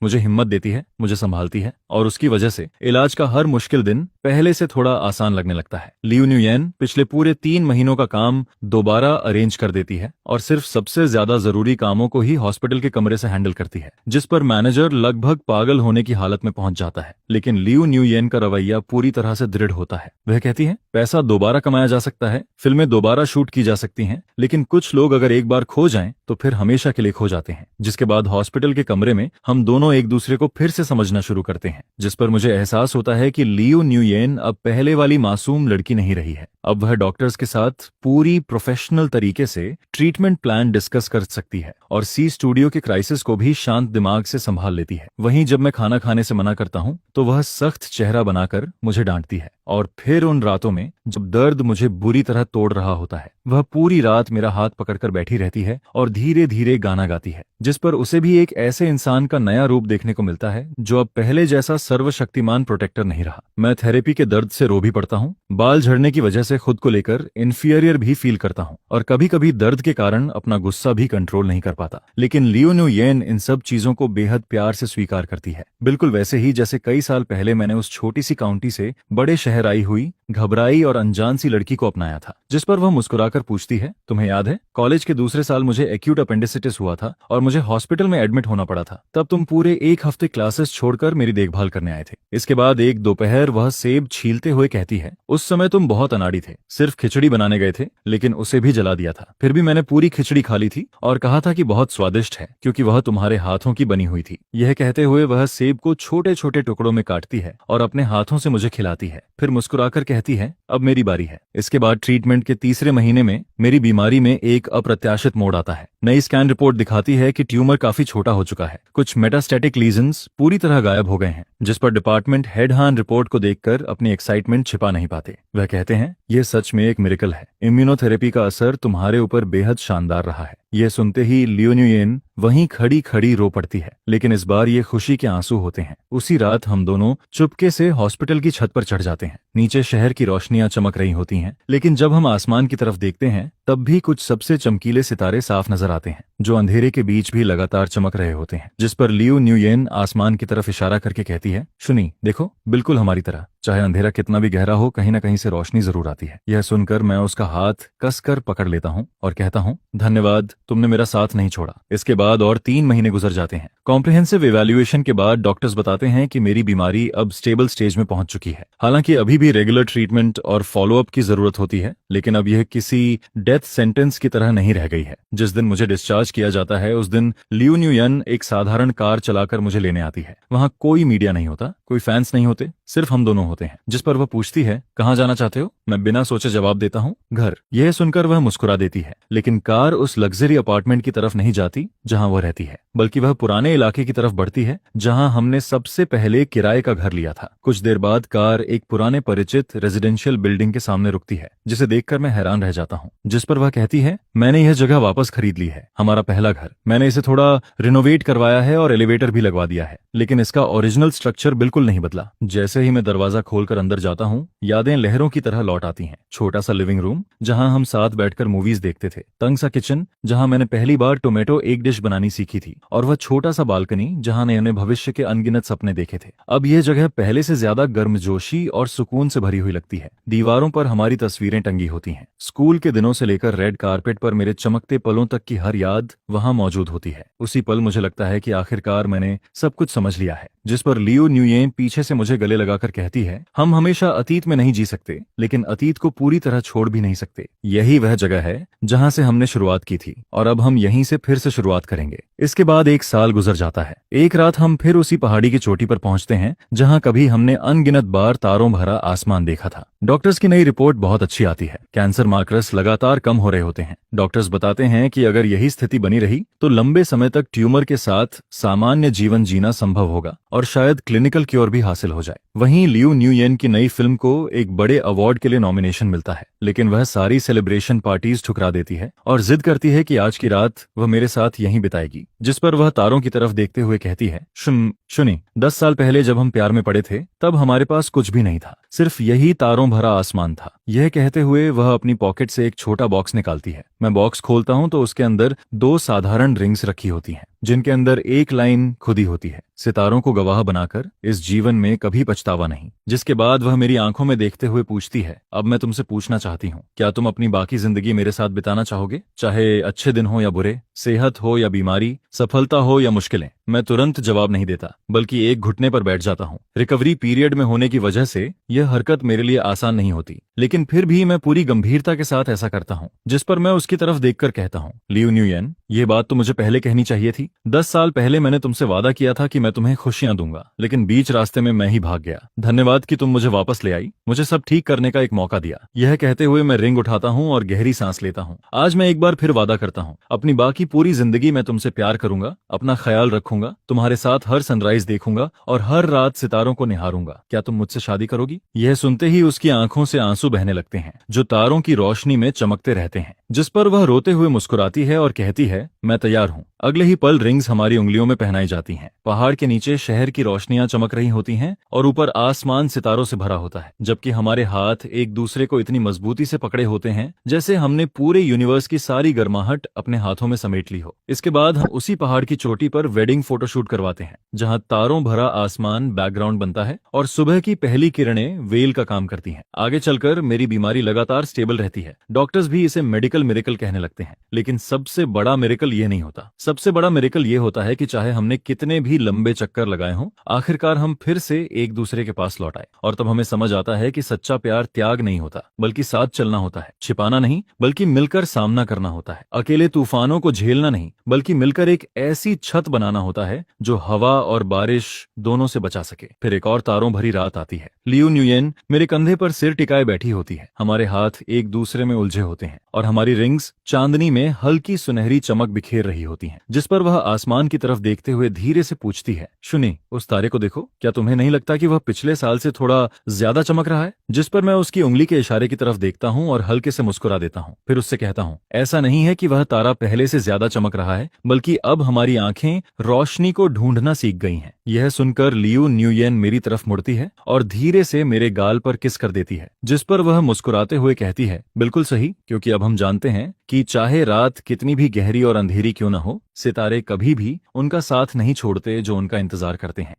मुझे हिम्मत देती है, मुझे संभालती है, और उसकी वजह से इलाज का हर मुश्किल दिन पहले से थोड़ा आसान लगने लगता है। लियू न्यूयन पिछले पूरे 3 महीनों का काम दोबारा अरेंज कर देती है, और सिर्फ सबसे ज्यादा जरूरी कामों को ही हॉस्पिटल के कमरे से हैंडल करती है, जिस पर मैनेजर लगभग पागल होने की हालत में पहुंच जाता है। लेकिन लियू न्यूयन का रवैया पूरी तरह से दृढ़ होता है। वह कहती है, पैसा दोबारा कमाया जा सकता है, फिल्में दोबारा शूट की जा सकती हैं, लेकिन कुछ लोग अगर एक बार खो जाएं तो फिर हमेशा के लिए खो जाते हैं। जिसके बाद हॉस्पिटल के कमरे में हम दोनों एक दूसरे को फिर से समझना शुरू करते हैं, जिस पर मुझे एहसास होता है कि लियू न्यूयन अब पहले वाली मासूम लड़की नहीं रही है। अब वह डॉक्टर्स के साथ पूरी प्रोफेशनल तरीके से ट्रीटमेंट प्लान डिस्कस कर सकती है, और सी स्टूडियो के क्राइसिस को भी शांत दिमाग से संभाल लेती है। वहीं जब मैं खाना खाने से मना करता हूं तो वह सख्त चेहरा बनाकर मुझे डांटती है, और फिर उन रातों में जब दर्द मुझे बुरी तरह तोड़ रहा होता है, वह पूरी रात मेरा हाथ पकड़कर बैठी रहती है और धीरे धीरे गाना गाती है, जिस पर उसे भी एक ऐसे इंसान का नया रूप देखने को मिलता है जो अब पहले जैसा सर्वशक्तिमान प्रोटेक्टर नहीं रहा। मैं थेरेपी के दर्द से रो भी पड़ता हूँ, बाल झड़ने की वजह से खुद को लेकर इन्फीरियर भी फील करता हूँ, और कभी कभी दर्द के कारण अपना गुस्सा भी कंट्रोल नहीं कर पाता। लेकिन लियो न्यूयन इन सब चीजों को बेहद प्यार से स्वीकार करती है, बिल्कुल वैसे ही जैसे कई साल पहले मैंने उस छोटी सी काउंटी से बड़े शहर आई हुई घबराई और अनजान सी लड़की को अपनाया था। जिस पर वह मुस्कुराकर पूछती है, तुम्हें याद है कॉलेज के दूसरे साल मुझे एक्यूट अपेंडिसिटिस हुआ था और मुझे हॉस्पिटल में एडमिट होना पड़ा था। तब तुम पूरे 1 हफ्ते क्लासेस छोड़कर मेरी देखभाल करने आए थे। इसके बाद एक दोपहर वह सेब छीलते हुए कहती है, उस समय तुम बहुत अनाड़ी थे, सिर्फ खिचड़ी बनाने गए थे, लेकिन उसे भी जला दिया था। फिर भी मैंने पूरी खिचड़ी खा ली थी और कहा था कि बहुत स्वादिष्ट है क्योंकि वह तुम्हारे हाथों की बनी हुई थी। यह कहते हुए वह सेब को छोटे छोटे टुकड़ों में काटती है और अपने हाथों से मुझे खिलाती है। फिर मुस्कुराकर कहती है, अब मेरी बारी है। इसके बाद ट्रीटमेंट के तीसरे महीने में मेरी बीमारी में एक अप्रत्याशित मोड़ आता है। नई स्कैन रिपोर्ट दिखाती है कि ट्यूमर काफी छोटा हो चुका है, कुछ मेटास्टैटिक लीजन्स पूरी तरह गायब हो गए हैं, जिस पर डिपार्टमेंट हेड हान रिपोर्ट को देखकर अपनी एक्साइटमेंट छिपा नहीं पाते। वह कहते हैं, यह सच में एक मिरेकल है, इम्यूनोथेरेपी का असर तुम्हारे ऊपर बेहद शानदार रहा है। यह सुनते ही लियो न्यूयन वहीं खड़ी खड़ी रो पड़ती है, लेकिन इस बार ये खुशी के आंसू होते हैं। उसी रात हम दोनों चुपके से हॉस्पिटल की छत पर चढ़ जाते हैं। नीचे शहर की रोशनियां चमक रही होती हैं, लेकिन जब हम आसमान की तरफ देखते हैं तब भी कुछ सबसे चमकीले सितारे साफ नजर आते हैं, जो अंधेरे के बीच भी लगातार चमक रहे होते हैं। जिस पर लियो न्यूयन आसमान की तरफ इशारा करके कहती है, सुनी देखो, बिल्कुल हमारी तरह, चाहे अंधेरा कितना भी गहरा हो, कहीं ना कहीं से रोशनी जरूर आती है। यह सुनकर मैं उसका हाथ कसकर पकड़ लेता हूँ और कहता हूँ, धन्यवाद, तुमने मेरा साथ नहीं छोड़ा। इसके बाद और 3 महीने गुजर जाते हैं। कॉम्प्रिहेंसिव इवैल्यूएशन के बाद डॉक्टर्स बताते हैं कि मेरी बीमारी अब स्टेबल स्टेज में पहुंच चुकी है। हालांकि अभी भी रेगुलर ट्रीटमेंट और फॉलोअप की जरूरत होती है, लेकिन अब यह किसी डेथ सेंटेंस की तरह नहीं रह गई है। जिस दिन मुझे डिस्चार्ज किया जाता है उस दिन लियो न्यूयन एक साधारण कार चलाकर मुझे लेने आती है। वहां कोई मीडिया नहीं होता, कोई फैंस नहीं होते, सिर्फ हम दोनों होते हैं। जिस पर वह पूछती है, कहाँ जाना चाहते हो? मैं बिना सोचे जवाब देता हूँ, घर। यह सुनकर वह मुस्कुरा देती है, लेकिन कार उस लग्जरी अपार्टमेंट की तरफ नहीं जाती जहां वह रहती है, बल्कि वह पुराने इलाके की तरफ बढ़ती है जहां हमने सबसे पहले किराए का घर लिया था। कुछ देर बाद कार एक पुराने परिचित रेजिडेंशियल बिल्डिंग के सामने रुकती है, जिसे देखकर मैं हैरान रह जाता हूँ। जिस पर वह कहती है, मैंने यह जगह वापस खरीद ली है, हमारा पहला घर। मैंने इसे थोड़ा रिनोवेट करवाया है और एलिवेटर भी लगवा दिया है, लेकिन इसका ओरिजिनल स्ट्रक्चर बिल्कुल नहीं बदला। जैसे ही मैं दरवाजा दरवाजा खोलकर अंदर जाता हूँ, यादें लहरों की तरह लौट आती हैं। छोटा सा लिविंग रूम जहां हम साथ बैठकर मूवीज देखते थे, तंग सा किचन जहां मैंने पहली बार टोमेटो एग डिश बनानी सीखी थी, और वह छोटा सा बालकनी जहां मैंने भविष्य के अनगिनत सपने देखे थे। अब यह जगह पहले से ज्यादा गर्मजोशी और सुकून से भरी हुई लगती है। दीवारों पर हमारी तस्वीरें टंगी होती हैं। स्कूल के दिनों से लेकर रेड कारपेट पर मेरे चमकते पलों तक की हर याद वहां मौजूद होती है। उसी पल मुझे लगता है कि आखिरकार मैंने सब कुछ समझ लिया है। जिस पर लियो न्यूयेन पीछे से मुझे गले लगाकर कहती है, हम हमेशा अतीत में नहीं जी सकते, लेकिन अतीत को पूरी तरह छोड़ भी नहीं सकते। यही वह जगह है जहां से हमने शुरुआत की थी, और अब हम यहीं से फिर से शुरुआत करेंगे। इसके बाद 1 साल गुजर जाता है। एक रात हम फिर उसी पहाड़ी की चोटी पर पहुंचते हैं जहां कभी हमने अनगिनत बार तारों भरा आसमान देखा था। डॉक्टर्स की नई रिपोर्ट बहुत अच्छी आती है। कैंसर मार्कर्स लगातार कम हो रहे होते हैं। डॉक्टर्स बताते हैं कि अगर यही स्थिति बनी रही तो लंबे समय तक ट्यूमर के साथ सामान्य जीवन जीना संभव होगा, और शायद क्लिनिकल क्योर भी हासिल हो जाए। वहीं लियू न्यूयेन की नई फिल्म को एक बड़े अवार्ड के लिए नॉमिनेशन मिलता है, लेकिन वह सारी सेलिब्रेशन पार्टीज ठुकरा देती है और जिद करती है कि आज की रात वह मेरे साथ यहीं बिताएगी। जिस पर वह तारों की तरफ देखते हुए कहती है, सुनी, 10 साल पहले जब हम प्यार में पड़े थे तब हमारे पास कुछ भी नहीं था, सिर्फ यही तारों भरा आसमान था। यह कहते हुए वह अपनी पॉकेट से एक छोटा बॉक्स निकालती है। मैं बॉक्स खोलता हूं तो उसके अंदर 2 साधारण रिंग्स रखी होती हैं, जिनके अंदर एक लाइन खुदी होती है, सितारों को गवाह बनाकर इस जीवन में कभी पछतावा नहीं। जिसके बाद वह मेरी आंखों में देखते हुए पूछती है, अब मैं तुमसे पूछना चाहती हूँ, क्या तुम अपनी बाकी जिंदगी मेरे साथ बिताना चाहोगे? चाहे अच्छे दिन हो या बुरे, सेहत हो या बीमारी, सफलता हो या मुश्किलें। मैं तुरंत जवाब नहीं देता, बल्कि एक घुटने पर बैठ जाता हूँ। रिकवरी पीरियड में होने की वजह से यह हरकत मेरे लिए आसान नहीं होती, लेकिन फिर भी मैं पूरी गंभीरता के साथ ऐसा करता हूँ। जिस पर मैं उसकी तरफ देखकर कहता हूँ, लियू न्यूयेन, ये बात तो मुझे पहले कहनी चाहिए थी। 10 साल पहले मैंने तुमसे वादा किया था कि मैं तुम्हें खुशियां दूंगा, लेकिन बीच रास्ते में मैं ही भाग गया। धन्यवाद कि तुम मुझे वापस ले आई, मुझे सब ठीक करने का एक मौका दिया। यह कहते हुए मैं रिंग उठाता हूँ और गहरी सांस लेता हूँ। आज मैं एक बार फिर वादा करता हूँ, अपनी बाकी पूरी जिंदगी मैं तुमसे प्यार करूंगा, अपना ख्याल रखूंगा, तुम्हारे साथ हर सनराइज देखूंगा और हर रात सितारों को निहारूंगा। क्या तुम मुझसे शादी करोगी? यह सुनते ही उसकी आंखों से आंसू बहने लगते हैं, जो तारों की रोशनी में चमकते रहते हैं। जिस पर वह रोते हुए मुस्कुराती है और कहती है, मैं तैयार हूँ। अगले ही पल रिंग्स हमारी उंगलियों में पहनाई जाती हैं। पहाड़ के नीचे शहर की रोशनियां चमक रही होती हैं और ऊपर आसमान सितारों से भरा होता है, जबकि हमारे हाथ एक दूसरे को इतनी मजबूती से पकड़े होते हैं जैसे हमने पूरे यूनिवर्स की सारी गर्माहट अपने हाथों में समेट ली हो। इसके बाद हम उसी पहाड़ की चोटी पर वेडिंग फोटोशूट करवाते हैं, जहां तारों भरा आसमान बैकग्राउंड बनता है और सुबह की पहली किरणें वेल का काम करती हैं। आगे चलकर मेरी बीमारी लगातार स्टेबल रहती है। डॉक्टर्स भी इसे मेडिकल मिरेकल कहने लगते हैं, लेकिन सबसे बड़ा मिरेकल ये नहीं होता। सबसे बड़ा मिरेकल ये होता है कि चाहे हमने कितने भी लंबे चक्कर लगाए हों, आखिरकार हम फिर से एक दूसरे के पास लौट आए। और तब हमें समझ आता है कि सच्चा प्यार त्याग नहीं होता, बल्कि साथ चलना होता है। छिपाना नहीं, बल्कि मिलकर सामना करना होता है। अकेले तूफानों को झेलना नहीं, बल्कि मिलकर एक ऐसी छत बनाना होता है जो हवा और बारिश दोनों से बचा सके। फिर एक और तारों भरी रात आती है। लियू न्यूयेन मेरे कंधे पर सिर टिकाए बैठी होती है। हमारे हाथ एक दूसरे में उलझे होते हैं और हमारी रिंग्स चांदनी में हल्की सुनहरी चमक बिखेर रही होती हैं। जिस पर वह आसमान की तरफ देखते हुए धीरे से पूछती है, सुनी, उस तारे को देखो, क्या तुम्हें नहीं लगता कि वह पिछले साल से थोड़ा ज्यादा चमक रहा है? जिस पर मैं उसकी उंगली के इशारे की तरफ देखता हूँ और हल्के से मुस्कुरा देता हूँ। फिर उससे कहता हूँ, ऐसा नहीं है कि वह तारा पहले से ज्यादा चमक रहा है, बल्कि अब हमारी आंखें रोशनी को ढूंढना सीख गई हैं। यह सुनकर लियू न्यूयेन मेरी तरफ मुड़ती है और धीरे से मेरे गाल पर किस कर देती है, जिस पर वह मुस्कुराते हुए कहती है, बिल्कुल सही, क्योंकि अब हम जानते हैं कि चाहे रात कितनी भी गहरी और अंधेरी क्यों न हो, सितारे कभी भी उनका साथ नहीं छोड़ते जो उनका इंतजार करते हैं।